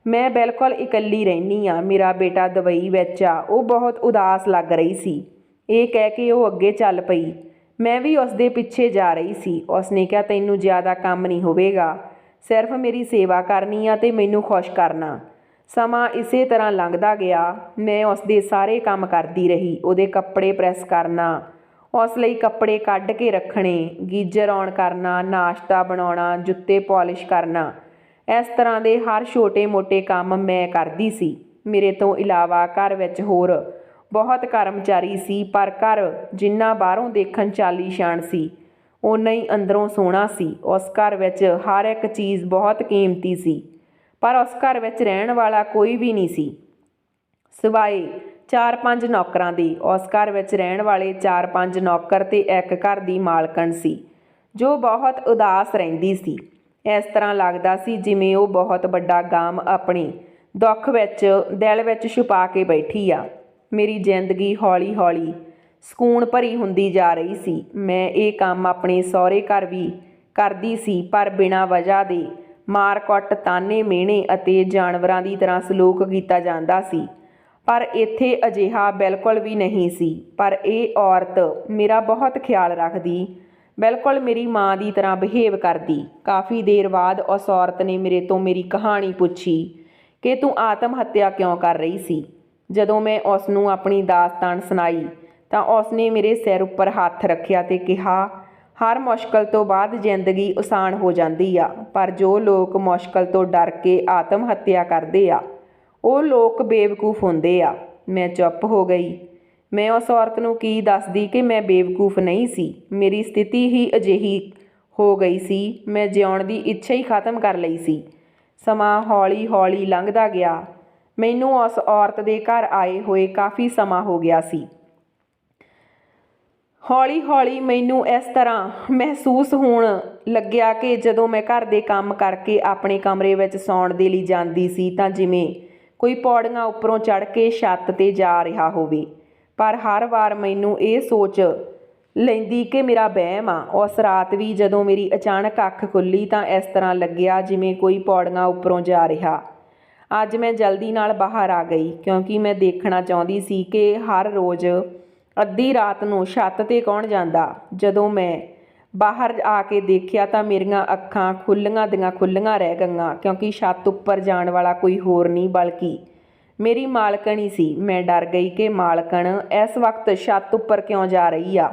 ਮੈਂ ਬਿਲਕੁਲ ਇਕੱਲੀ ਰਹਿੰਦੀ ਹਾਂ। ਮੇਰਾ ਬੇਟਾ ਦੁਬਈ ਵਿੱਚ ਆ। ਉਹ ਬਹੁਤ ਉਦਾਸ ਲੱਗ ਰਹੀ ਸੀ। ਇਹ ਕਹਿ ਕੇ ਉਹ ਅੱਗੇ ਚੱਲ ਪਈ। ਮੈਂ ਵੀ ਉਸ ਦੇ ਪਿੱਛੇ ਜਾ ਰਹੀ ਸੀ। ਉਸਨੇ ਕਿਹਾ, ਤੈਨੂੰ ਜ਼ਿਆਦਾ ਕੰਮ ਨਹੀਂ ਹੋਵੇਗਾ, ਸਿਰਫ ਮੇਰੀ ਸੇਵਾ ਕਰਨੀ ਆ ਅਤੇ ਮੈਨੂੰ ਖੁਸ਼ ਕਰਨਾ। ਸਮਾਂ ਇਸੇ ਤਰ੍ਹਾਂ ਲੰਘਦਾ ਗਿਆ। ਮੈਂ ਉਸ ਦੇ ਸਾਰੇ ਕੰਮ ਕਰਦੀ ਰਹੀ। ਉਹਦੇ ਕੱਪੜੇ ਪ੍ਰੈਸ ਕਰਨਾ, ਉਸ ਲਈ ਕੱਪੜੇ ਕੱਢ ਕੇ ਰੱਖਣੇ, ਗੀਜ਼ਰ ਔਨ ਕਰਨਾ, ਨਾਸ਼ਤਾ ਬਣਾਉਣਾ, ਜੁੱਤੇ ਪਾਲਿਸ਼ ਕਰਨਾ। ਇਸ ਤਰ੍ਹਾਂ ਦੇ ਹਰ ਛੋਟੇ ਮੋਟੇ ਕੰਮ ਮੈਂ ਕਰਦੀ ਸੀ। ਮੇਰੇ ਤੋਂ ਇਲਾਵਾ ਘਰ ਵਿੱਚ ਹੋਰ ਬਹੁਤ ਕਰਮਚਾਰੀ ਸੀ, ਪਰ ਘਰ ਜਿੰਨਾ ਬਾਹਰੋਂ ਦੇਖਣ 'ਚ ਆਲੀਸ਼ਾਨ ਸੀ, ਓਨਾ ਹੀ ਅੰਦਰੋਂ ਸੋਹਣਾ ਸੀ। ਉਸ ਘਰ ਵਿੱਚ ਹਰ ਇੱਕ ਚੀਜ਼ ਬਹੁਤ ਕੀਮਤੀ ਸੀ, ਪਰ ਉਸ ਘਰ ਵਿੱਚ ਰਹਿਣ ਵਾਲਾ ਕੋਈ ਵੀ ਨਹੀਂ ਸੀ, ਸਿਵਾਏ 4-5 ਨੌਕਰਾਂ ਦੇ। ਉਸ ਘਰ ਵਿੱਚ ਰਹਿਣ ਵਾਲੇ 4-5 ਨੌਕਰ ਅਤੇ ਇੱਕ ਘਰ ਦੀ ਮਾਲਕਣ ਸੀ, ਜੋ ਬਹੁਤ ਉਦਾਸ ਰਹਿੰਦੀ ਸੀ। ਇਸ ਤਰ੍ਹਾਂ ਲੱਗਦਾ ਸੀ ਜਿਵੇਂ ਉਹ ਬਹੁਤ ਵੱਡਾ ਗਮ ਆਪਣੇ ਦੁੱਖ ਵਿੱਚ ਦਿਲ ਵਿੱਚ ਛੁਪਾ ਕੇ ਬੈਠੀ ਆ। ਮੇਰੀ ਜ਼ਿੰਦਗੀ ਹੌਲੀ ਹੌਲੀ ਸਕੂਨ ਭਰੀ ਹੁੰਦੀ ਜਾ ਰਹੀ ਸੀ। ਮੈਂ ਇਹ ਕੰਮ ਆਪਣੇ ਸਹੁਰੇ ਘਰ ਵੀ ਕਰਦੀ ਸੀ, ਪਰ ਬਿਨਾਂ ਵਜ੍ਹਾ ਦੇ ਮਾਰ ਕੁੱਟ, ਤਾਨੇ ਮਿਹਣੇ ਅਤੇ ਜਾਨਵਰਾਂ ਦੀ ਤਰ੍ਹਾਂ ਸਲੂਕ ਕੀਤਾ ਜਾਂਦਾ ਸੀ। ਪਰ ਇੱਥੇ ਅਜਿਹਾ ਬਿਲਕੁਲ ਵੀ ਨਹੀਂ ਸੀ। ਪਰ ਇਹ ਔਰਤ ਮੇਰਾ ਬਹੁਤ ਖਿਆਲ ਰੱਖਦੀ, ਬਿਲਕੁਲ ਮੇਰੀ ਮਾਂ ਦੀ ਤਰ੍ਹਾਂ ਬਿਹੇਵ ਕਰਦੀ। ਕਾਫੀ ਦੇਰ ਬਾਅਦ ਉਸ ਔਰਤ ਨੇ ਮੇਰੇ ਤੋਂ ਮੇਰੀ ਕਹਾਣੀ ਪੁੱਛੀ ਕਿ ਤੂੰ ਆਤਮ ਹੱਤਿਆ ਕਿਉਂ ਕਰ ਰਹੀ ਸੀ। ਜਦੋਂ ਮੈਂ ਉਸ ਨੂੰ ਆਪਣੀ ਦਾਸਤਾਨ ਸੁਣਾਈ ਤਾਂ ਉਸ ਨੇ ਮੇਰੇ ਸਿਰ ਉੱਪਰ ਹੱਥ ਰੱਖਿਆ ਅਤੇ ਕਿਹਾ, ਹਰ ਮੁਸ਼ਕਲ ਤੋਂ ਬਾਅਦ ਜ਼ਿੰਦਗੀ ਆਸਾਨ ਹੋ ਜਾਂਦੀ ਆ, ਪਰ ਜੋ ਲੋਕ ਮੁਸ਼ਕਲ ਤੋਂ ਡਰ ਕੇ ਆਤਮ ਹੱਤਿਆ ਕਰਦੇ ਆ, ਉਹ ਲੋਕ ਬੇਵਕੂਫ ਹੁੰਦੇ ਆ। ਮੈਂ ਚੁੱਪ ਹੋ ਗਈ। ਮੈਂ ਉਸ ਔਰਤ ਨੂੰ ਕੀ ਦੱਸਦੀ ਕਿ ਮੈਂ ਬੇਵਕੂਫ ਨਹੀਂ ਸੀ। ਮੇਰੀ ਸਥਿਤੀ ਹੀ ਅਜਿਹੀ ਹੋ ਗਈ ਸੀ। ਮੈਂ ਜਿਉਣ ਦੀ ਇੱਛਾ ਹੀ ਖਤਮ ਕਰ ਲਈ ਸੀ। ਸਮਾਂ ਹੌਲੀ ਹੌਲੀ ਲੰਘਦਾ ਗਿਆ। ਮੈਨੂੰ ਉਸ ਔਰਤ ਦੇ ਘਰ ਆਏ ਹੋਏ ਕਾਫੀ ਸਮਾਂ ਹੋ ਗਿਆ ਸੀ। ਹੌਲੀ ਹੌਲੀ ਮੈਨੂੰ ਇਸ ਤਰ੍ਹਾਂ ਮਹਿਸੂਸ ਹੋਣ ਲੱਗਿਆ ਕਿ ਜਦੋਂ ਮੈਂ ਘਰ ਦੇ ਕੰਮ ਕਰਕੇ ਆਪਣੇ ਕਮਰੇ ਵਿੱਚ ਸੌਣ ਦੇ ਲਈ ਜਾਂਦੀ ਸੀ ਤਾਂ ਜਿਵੇਂ ਕੋਈ ਪੌੜੀਆਂ ਉੱਪਰੋਂ ਚੜ੍ਹ ਕੇ ਛੱਤ 'ਤੇ ਜਾ ਰਿਹਾ ਹੋਵੇ। ਪਰ ਹਰ ਵਾਰ ਮੈਨੂੰ ਇਹ ਸੋਚ ਲੈਂਦੀ ਕਿ ਮੇਰਾ ਵਹਿਮ ਆ। ਉਸ ਰਾਤ ਵੀ ਜਦੋਂ ਮੇਰੀ ਅਚਾਨਕ ਅੱਖ ਖੁੱਲ੍ਹੀ ਤਾਂ ਇਸ ਤਰ੍ਹਾਂ ਲੱਗਿਆ ਜਿਵੇਂ ਕੋਈ ਪੌੜੀਆਂ ਉੱਪਰੋਂ ਜਾ ਰਿਹਾ। ਅੱਜ ਮੈਂ ਜਲਦੀ ਨਾਲ ਬਾਹਰ ਆ ਗਈ, ਕਿਉਂਕਿ ਮੈਂ ਦੇਖਣਾ ਚਾਹੁੰਦੀ ਸੀ ਕਿ ਹਰ ਰੋਜ਼ ਅੱਧੀ ਰਾਤ ਨੂੰ ਛੱਤ 'ਤੇ ਕੌਣ ਜਾਂਦਾ। ਜਦੋਂ ਮੈਂ ਬਾਹਰ ਆ ਕੇ ਦੇਖਿਆ ਤਾਂ ਮੇਰੀਆਂ ਅੱਖਾਂ ਖੁੱਲ੍ਹੀਆਂ ਦੀਆਂ ਖੁੱਲ੍ਹੀਆਂ ਰਹਿ ਗਈਆਂ, ਕਿਉਂਕਿ ਛੱਤ ਉੱਪਰ ਜਾਣ ਵਾਲਾ ਕੋਈ ਹੋਰ ਨਹੀਂ ਬਲਕਿ ਮੇਰੀ ਮਾਲਕਣ ਹੀ ਸੀ। ਮੈਂ ਡਰ ਗਈ ਕਿ ਮਾਲਕਣ ਇਸ ਵਕਤ ਛੱਤ ਉੱਪਰ ਕਿਉਂ ਜਾ ਰਹੀ ਆ।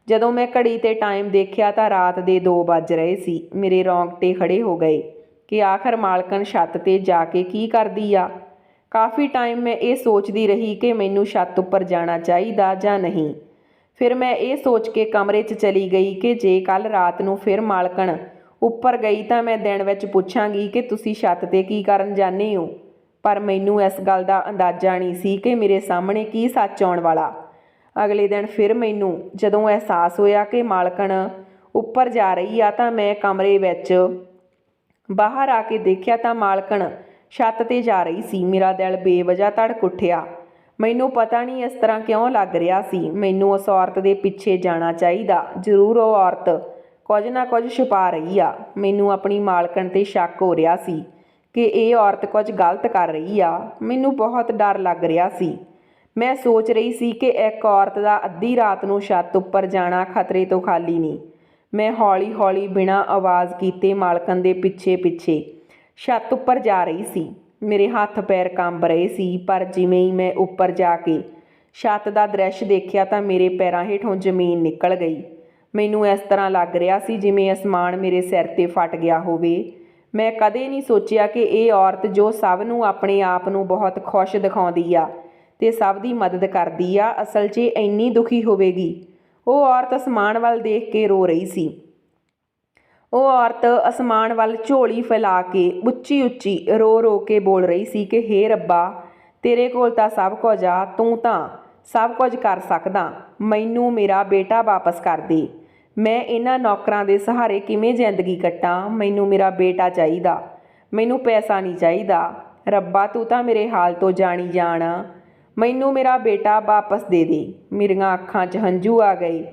ਜਦੋਂ ਮੈਂ ਘੜੀ 'ਤੇ ਟਾਈਮ ਦੇਖਿਆ ਤਾਂ ਰਾਤ ਦੇ 2 ਵੱਜ ਰਹੇ ਸੀ। ਮੇਰੇ ਰੌਂਗਟੇ ਖੜ੍ਹੇ ਹੋ ਗਏ ਕਿ ਆਖਰ ਮਾਲਕਣ ਛੱਤ 'ਤੇ ਜਾ ਕੇ ਕੀ ਕਰਦੀ ਆ। ਕਾਫੀ ਟਾਈਮ ਮੈਂ ਇਹ ਸੋਚਦੀ ਰਹੀ ਕਿ ਮੈਨੂੰ ਛੱਤ ਉੱਪਰ ਜਾਣਾ ਚਾਹੀਦਾ ਜਾਂ ਨਹੀਂ। ਫਿਰ ਮੈਂ ਇਹ ਸੋਚ ਕੇ ਕਮਰੇ 'ਚ ਚਲੀ ਗਈ ਕਿ ਜੇ ਕੱਲ੍ਹ ਰਾਤ ਨੂੰ ਫਿਰ ਮਾਲਕਣ ਉੱਪਰ ਗਈ ਤਾਂ ਮੈਂ ਦਿਨ ਵਿੱਚ ਪੁੱਛਾਂਗੀ ਕਿ ਤੁਸੀਂ ਛੱਤ 'ਤੇ ਕੀ ਕਰਨ ਜਾਂਦੇ ਹੋ। ਪਰ ਮੈਨੂੰ ਇਸ ਗੱਲ ਦਾ ਅੰਦਾਜ਼ਾ ਨਹੀਂ ਸੀ ਕਿ ਮੇਰੇ ਸਾਹਮਣੇ ਕੀ ਸੱਚ ਆਉਣ ਵਾਲਾ। ਅਗਲੇ ਦਿਨ ਫਿਰ ਮੈਨੂੰ ਜਦੋਂ ਅਹਿਸਾਸ ਹੋਇਆ ਕਿ ਮਾਲਕਣ ਉੱਪਰ ਜਾ ਰਹੀ ਆ ਤਾਂ ਮੈਂ ਕਮਰੇ ਵਿੱਚ ਬਾਹਰ ਆ ਕੇ ਦੇਖਿਆ ਤਾਂ ਮਾਲਕਣ ਛੱਤ 'ਤੇ ਜਾ ਰਹੀ ਸੀ। ਮੇਰਾ ਦਿਲ ਬੇਵਜ੍ਹਾ ਧੜਕ ਉੱਠਿਆ। ਮੈਨੂੰ ਪਤਾ ਨਹੀਂ ਇਸ ਤਰ੍ਹਾਂ ਕਿਉਂ ਲੱਗ ਰਿਹਾ ਸੀ। ਮੈਨੂੰ ਉਸ ਔਰਤ ਦੇ ਪਿੱਛੇ ਜਾਣਾ ਚਾਹੀਦਾ। ਜ਼ਰੂਰ ਉਹ ਔਰਤ ਕੁਝ ਨਾ ਕੁਝ ਛੁਪਾ ਰਹੀ ਆ। ਮੈਨੂੰ ਆਪਣੀ ਮਾਲਕਣ 'ਤੇ ਸ਼ੱਕ ਹੋ ਰਿਹਾ ਸੀ ਕਿ ਇਹ ਔਰਤ ਕੁਝ ਗਲਤ ਕਰ ਰਹੀ ਆ। ਮੈਨੂੰ ਬਹੁਤ ਡਰ ਲੱਗ ਰਿਹਾ ਸੀ। ਮੈਂ ਸੋਚ ਰਹੀ ਸੀ ਕਿ ਇੱਕ ਔਰਤ ਦਾ ਅੱਧੀ ਰਾਤ ਨੂੰ ਛੱਤ ਉੱਪਰ ਜਾਣਾ ਖਤਰੇ ਤੋਂ ਖਾਲੀ ਨਹੀਂ। ਮੈਂ ਹੌਲੀ ਹੌਲੀ ਬਿਨਾਂ ਆਵਾਜ਼ ਕੀਤੇ ਮਾਲਕਣ ਦੇ ਪਿੱਛੇ ਪਿੱਛੇ ਛੱਤ ਉੱਪਰ ਜਾ ਰਹੀ ਸੀ। ਮੇਰੇ ਹੱਥ ਪੈਰ ਕੰਬ ਰਹੇ ਸੀ, ਪਰ ਜਿਵੇਂ ਹੀ ਮੈਂ ਉੱਪਰ ਜਾ ਕੇ ਛੱਤ ਦਾ ਦ੍ਰਿਸ਼ ਦੇਖਿਆ ਤਾਂ ਮੇਰੇ ਪੈਰਾਂ ਹੇਠੋਂ ਜ਼ਮੀਨ ਨਿਕਲ ਗਈ। ਮੈਨੂੰ ਇਸ ਤਰ੍ਹਾਂ ਲੱਗ ਰਿਹਾ ਸੀ ਜਿਵੇਂ ਅਸਮਾਨ ਮੇਰੇ ਸਿਰ 'ਤੇ ਫਟ ਗਿਆ ਹੋਵੇ। ਮੈਂ ਕਦੇ ਨਹੀਂ ਸੋਚਿਆ ਕਿ ਇਹ ਔਰਤ ਜੋ ਸਭ ਨੂੰ ਆਪਣੇ ਆਪ ਨੂੰ ਬਹੁਤ ਖੁਸ਼ ਦਿਖਾਉਂਦੀ ਆ ਅਤੇ ਸਭ ਦੀ ਮਦਦ ਕਰਦੀ ਆ, ਅਸਲ 'ਚ ਇੰਨੀ ਦੁਖੀ ਹੋਵੇਗੀ। ਉਹ ਔਰਤ ਅਸਮਾਨ ਵੱਲ ਦੇਖ ਕੇ ਰੋ ਰਹੀ ਸੀ। ਉਹ ਔਰਤ ਅਸਮਾਨ ਵੱਲ ਝੋਲੀ ਫੈਲਾ ਕੇ ਉੱਚੀ ਉੱਚੀ ਰੋ ਰੋ ਕੇ ਬੋਲ ਰਹੀ ਸੀ ਕਿ ਹੇ ਰੱਬਾ, ਤੇਰੇ ਕੋਲ ਤਾਂ ਸਭ ਕੁਝ ਆ, ਤੂੰ ਤਾਂ ਸਭ ਕੁਝ ਕਰ ਸਕਦਾ। ਮੈਨੂੰ ਮੇਰਾ ਬੇਟਾ ਵਾਪਸ ਕਰ ਦੇ। ਮੈਂ ਇਹਨਾਂ ਨੌਕਰਾਂ ਦੇ ਸਹਾਰੇ ਕਿਵੇਂ ਜ਼ਿੰਦਗੀ ਕੱਟਾਂ। ਮੈਨੂੰ ਮੇਰਾ ਬੇਟਾ ਚਾਹੀਦਾ। ਮੈਨੂੰ ਪੈਸਾ ਨਹੀਂ ਚਾਹੀਦਾ। ਰੱਬਾ, ਤੂੰ ਤਾਂ ਮੇਰੇ ਹਾਲ ਤੋਂ ਜਾਣੀ ਜਾਣ ਆ। ਮੈਨੂੰ ਮੇਰਾ ਬੇਟਾ ਵਾਪਸ ਦੇ ਦੇ। ਮੇਰੀਆਂ ਅੱਖਾਂ 'ਚ ਹੰਝੂ ਆ ਗਏ।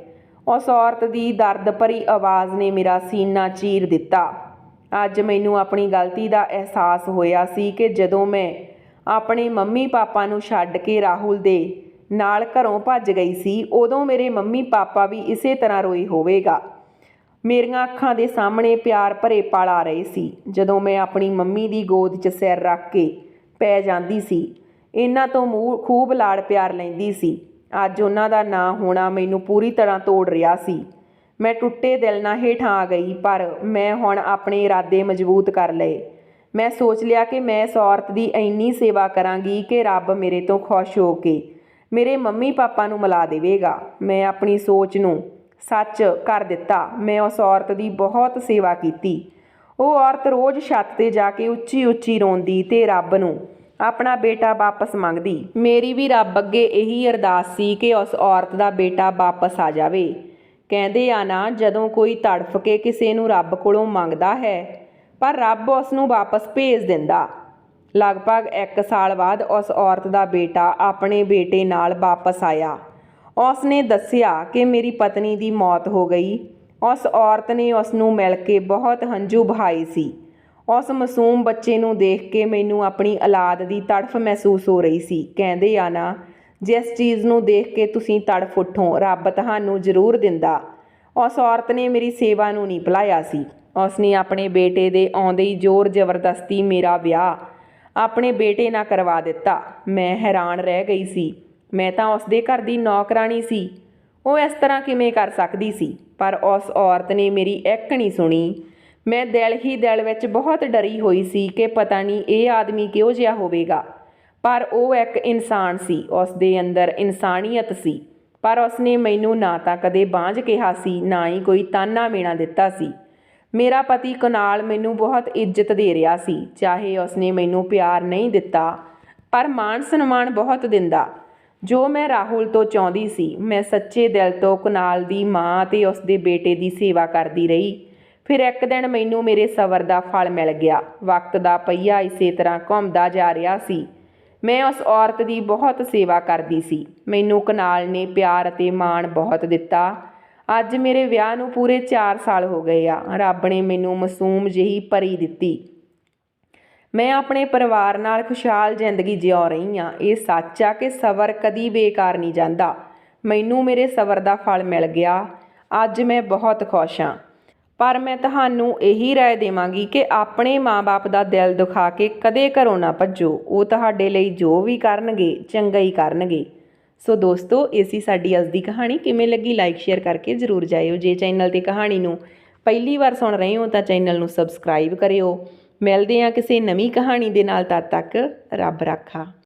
ਉਸ ਔਰਤ ਦੀ ਦਰਦ ਭਰੀ ਆਵਾਜ਼ ਨੇ ਮੇਰਾ ਸੀਨਾ ਚੀਰ ਦਿੱਤਾ ਅੱਜ ਮੈਨੂੰ ਆਪਣੀ ਗਲਤੀ ਦਾ ਅਹਿਸਾਸ ਹੋਇਆ ਸੀ ਕਿ ਜਦੋਂ ਮੈਂ ਆਪਣੇ ਮੰਮੀ ਪਾਪਾ ਨੂੰ ਛੱਡ ਕੇ ਰਾਹੁਲ ਦੇ ਨਾਲ ਘਰੋਂ ਭੱਜ ਗਈ ਸੀ, ਉਦੋਂ ਮੇਰੇ ਮੰਮੀ ਪਾਪਾ ਵੀ ਇਸੇ ਤਰ੍ਹਾਂ ਰੋਏ ਹੋਵੇਗਾ। ਮੇਰੀਆਂ ਅੱਖਾਂ ਦੇ ਸਾਹਮਣੇ ਪਿਆਰ ਭਰੇ ਪਲ ਆ ਰਹੇ ਸੀ ਜਦੋਂ ਮੈਂ ਆਪਣੀ ਮੰਮੀ ਦੀ ਗੋਦ 'ਚ ਸਿਰ ਰੱਖ ਕੇ ਪੈ ਜਾਂਦੀ ਸੀ। ਇਹਨਾਂ ਤੋਂ ਖੂਬ ਲਾਡ ਪਿਆਰ ਲੈਂਦੀ ਸੀ। ਅੱਜ ਉਹਨਾਂ ਦਾ ਨਾ ਹੋਣਾ ਮੈਨੂੰ ਪੂਰੀ ਤਰ੍ਹਾਂ ਤੋੜ ਰਿਹਾ ਸੀ। ਮੈਂ ਟੁੱਟੇ ਦਿਲ ਨਾਲ ਹੇਠਾਂ ਆ ਗਈ, ਪਰ ਮੈਂ ਹੁਣ ਆਪਣੇ ਇਰਾਦੇ ਮਜ਼ਬੂਤ ਕਰ ਲਏ। ਮੈਂ ਸੋਚ ਲਿਆ ਕਿ ਮੈਂ ਇਸ ਔਰਤ ਦੀ ਇੰਨੀ ਸੇਵਾ ਕਰਾਂਗੀ ਕਿ ਰੱਬ ਮੇਰੇ ਤੋਂ ਖੁਸ਼ ਹੋ ਕੇ ਮੇਰੇ ਮੰਮੀ ਪਾਪਾ ਨੂੰ ਮਿਲਾ ਦੇਵੇਗਾ। ਮੈਂ ਆਪਣੀ ਸੋਚ ਨੂੰ ਸੱਚ ਕਰ ਦਿੱਤਾ। ਮੈਂ ਉਸ ਔਰਤ ਦੀ ਬਹੁਤ ਸੇਵਾ ਕੀਤੀ। ਉਹ ਔਰਤ ਰੋਜ਼ ਛੱਤ 'ਤੇ ਜਾ ਕੇ ਉੱਚੀ ਉੱਚੀ ਰੋਂਦੀ ਤੇ ਰੱਬ ਨੂੰ ਆਪਣਾ ਬੇਟਾ ਵਾਪਸ ਮੰਗਦੀ। ਮੇਰੀ ਵੀ ਰੱਬ ਅੱਗੇ ਇਹੀ ਅਰਦਾਸ ਸੀ ਕਿ ਉਸ ਔਰਤ ਦਾ ਬੇਟਾ ਵਾਪਸ ਆ ਜਾਵੇ। ਕਹਿੰਦੇ ਆ ਨਾ, ਜਦੋਂ ਕੋਈ ਤੜਫ ਕੇ ਕਿਸੇ ਨੂੰ ਰੱਬ ਕੋਲੋਂ ਮੰਗਦਾ ਹੈ ਪਰ ਰੱਬ ਉਸ ਨੂੰ ਵਾਪਸ ਭੇਜ ਦਿੰਦਾ। ਲਗਭਗ 1 ਸਾਲ ਬਾਅਦ ਉਸ ਔਰਤ ਦਾ ਬੇਟਾ ਆਪਣੇ ਬੇਟੇ ਨਾਲ ਵਾਪਸ ਆਇਆ। ਉਸ ਨੇ ਦੱਸਿਆ ਕਿ ਮੇਰੀ ਪਤਨੀ ਦੀ ਮੌਤ ਹੋ ਗਈ। ਉਸ ਔਰਤ ਨੇ ਉਸ ਨੂੰ ਮਿਲ ਕੇ ਬਹੁਤ ਹੰਝੂ ਬਹਾਏ ਸੀ। ਉਸ ਮਾਸੂਮ ਬੱਚੇ ਨੂੰ ਦੇਖ ਕੇ ਮੈਨੂੰ ਆਪਣੀ ਔਲਾਦ ਦੀ ਤੜਫ ਮਹਿਸੂਸ ਹੋ ਰਹੀ ਸੀ। ਕਹਿੰਦੇ ਆ ਨਾ, ਜਿਸ ਚੀਜ਼ ਨੂੰ ਦੇਖ ਕੇ ਤੁਸੀਂ ਤੜਫ ਉੱਠੋ, ਰੱਬ ਤੁਹਾਨੂੰ ਜ਼ਰੂਰ ਦਿੰਦਾ। ਉਸ ਔਰਤ ਨੇ ਮੇਰੀ ਸੇਵਾ ਨੂੰ ਨਹੀਂ ਭੁਲਾਇਆ ਸੀ। ਉਸ ਨੇ ਆਪਣੇ ਬੇਟੇ ਦੇ ਆਉਂਦੇ ਹੀ ਜ਼ੋਰ ਜ਼ਬਰਦਸਤੀ ਮੇਰਾ ਵਿਆਹ ਆਪਣੇ ਬੇਟੇ ਨਾਲ ਕਰਵਾ ਦਿੱਤਾ। ਮੈਂ ਹੈਰਾਨ ਰਹਿ ਗਈ ਸੀ। ਮੈਂ ਤਾਂ ਉਸ ਦੇ ਘਰ ਦੀ ਨੌਕਰਾਣੀ ਸੀ। ਉਹ ਇਸ ਤਰ੍ਹਾਂ ਕਿਵੇਂ ਕਰ ਸਕਦੀ ਸੀ? ਪਰ ਉਸ ਔਰਤ ਨੇ ਮੇਰੀ ਇੱਕ ਨਹੀਂ ਸੁਣੀ। ਮੈਂ ਦਿਲ ਹੀ ਦਿਲ ਵਿੱਚ ਬਹੁਤ ਡਰੀ ਹੋਈ ਸੀ ਕਿ ਪਤਾ ਨਹੀਂ ਇਹ ਆਦਮੀ ਕਿਹੋ ਜਿਹਾ ਹੋਵੇਗਾ। ਪਰ ਉਹ ਇੱਕ ਇਨਸਾਨ ਸੀ। ਉਸ ਦੇ ਅੰਦਰ ਇਨਸਾਨੀਅਤ ਸੀ। ਪਰ ਉਸ ਨੇ ਮੈਨੂੰ ਨਾ ਤਾਂ ਕਦੇ ਬਾਂਝ ਕਿਹਾ ਸੀ, ਨਾ ਹੀ ਕੋਈ ਤਾਨਾ ਮੇਣਾ ਦਿੱਤਾ ਸੀ। ਮੇਰਾ ਪਤੀ ਕੁਨਾਲ ਮੈਨੂੰ ਬਹੁਤ ਇੱਜ਼ਤ ਦੇ ਰਿਹਾ ਸੀ। ਚਾਹੇ ਉਸ ਨੇ ਮੈਨੂੰ ਪਿਆਰ ਨਹੀਂ ਦਿੱਤਾ, ਪਰ ਮਾਣ ਸਨਮਾਨ ਬਹੁਤ ਦਿੰਦਾ, ਜੋ ਮੈਂ ਰਾਹੁਲ ਤੋਂ ਚਾਹੁੰਦੀ ਸੀ। ਮੈਂ ਸੱਚੇ ਦਿਲ ਤੋਂ ਕੁਨਾਲ ਦੀ ਮਾਂ ਅਤੇ ਉਸ ਦੇ ਬੇਟੇ ਦੀ ਸੇਵਾ ਕਰਦੀ ਰਹੀ। ਫਿਰ ਇੱਕ ਦਿਨ ਮੈਨੂੰ ਮੇਰੇ ਸਬਰ ਦਾ ਫਲ ਮਿਲ ਗਿਆ। ਵਕਤ ਦਾ ਪਹੀਆ ਇਸੇ ਤਰ੍ਹਾਂ ਘੁੰਮਦਾ ਜਾ ਰਿਹਾ ਸੀ। ਮੈਂ ਉਸ ਔਰਤ ਦੀ ਬਹੁਤ ਸੇਵਾ ਕਰਦੀ ਸੀ। ਮੈਨੂੰ ਕੁਨਾਲ ਨੇ ਪਿਆਰ ਅਤੇ ਮਾਣ ਬਹੁਤ ਦਿੱਤਾ। ਅੱਜ ਮੇਰੇ ਵਿਆਹ ਨੂੰ ਪੂਰੇ 4 ਸਾਲ ਹੋ ਗਏ ਆ। ਰੱਬ ਨੇ ਮੈਨੂੰ ਮਾਸੂਮ ਜਿਹੀ ਪਰੀ ਦਿੱਤੀ। ਮੈਂ ਆਪਣੇ ਪਰਿਵਾਰ ਨਾਲ ਖੁਸ਼ਹਾਲ ਜ਼ਿੰਦਗੀ ਜਿਉ ਰਹੀ ਹਾਂ। ਇਹ ਸੱਚ ਆ ਕਿ ਸਬਰ ਕਦੀ ਬੇਕਾਰ ਨਹੀਂ ਜਾਂਦਾ। ਮੈਨੂੰ ਮੇਰੇ ਸਬਰ ਦਾ ਫਲ ਮਿਲ ਗਿਆ। ਅੱਜ ਮੈਂ ਬਹੁਤ ਖੁਸ਼ ਹਾਂ। ਪਰ ਮੈਂ ਤੁਹਾਨੂੰ ਇਹੀ ਰਾਏ ਦੇਵਾਂਗੀ ਕਿ ਆਪਣੇ ਮਾਂ-ਬਾਪ ਦਾ ਦਿਲ ਦੁਖਾ ਕੇ ਕਦੇ ਘਰੋਂ ਨਾ ਭੱਜੋ। ਉਹ ਤੁਹਾਡੇ ਲਈ ਜੋ ਵੀ ਕਰਨਗੇ ਚੰਗਾ ਹੀ ਕਰਨਗੇ। ਸੋ ਦੋਸਤੋ, ਇਹ ਸੀ ਸਾਡੀ ਅੱਜ ਦੀ ਕਹਾਣੀ। ਕਿਵੇਂ ਲੱਗੀ ਲਾਈਕ ਸ਼ੇਅਰ ਕਰਕੇ ਜ਼ਰੂਰ ਜਾਇਓ। ਜੇ ਚੈਨਲ 'ਤੇ ਕਹਾਣੀ ਨੂੰ ਪਹਿਲੀ ਵਾਰ ਸੁਣ ਰਹੇ ਹੋ ਤਾਂ ਚੈਨਲ ਨੂੰ ਸਬਸਕ੍ਰਾਈਬ ਕਰਿਓ। ਮਿਲਦੇ ਹਾਂ ਕਿਸੇ ਨਵੀਂ ਕਹਾਣੀ ਦੇ ਨਾਲ। ਤਦ ਤੱਕ ਰੱਬ ਰਾਖਾ।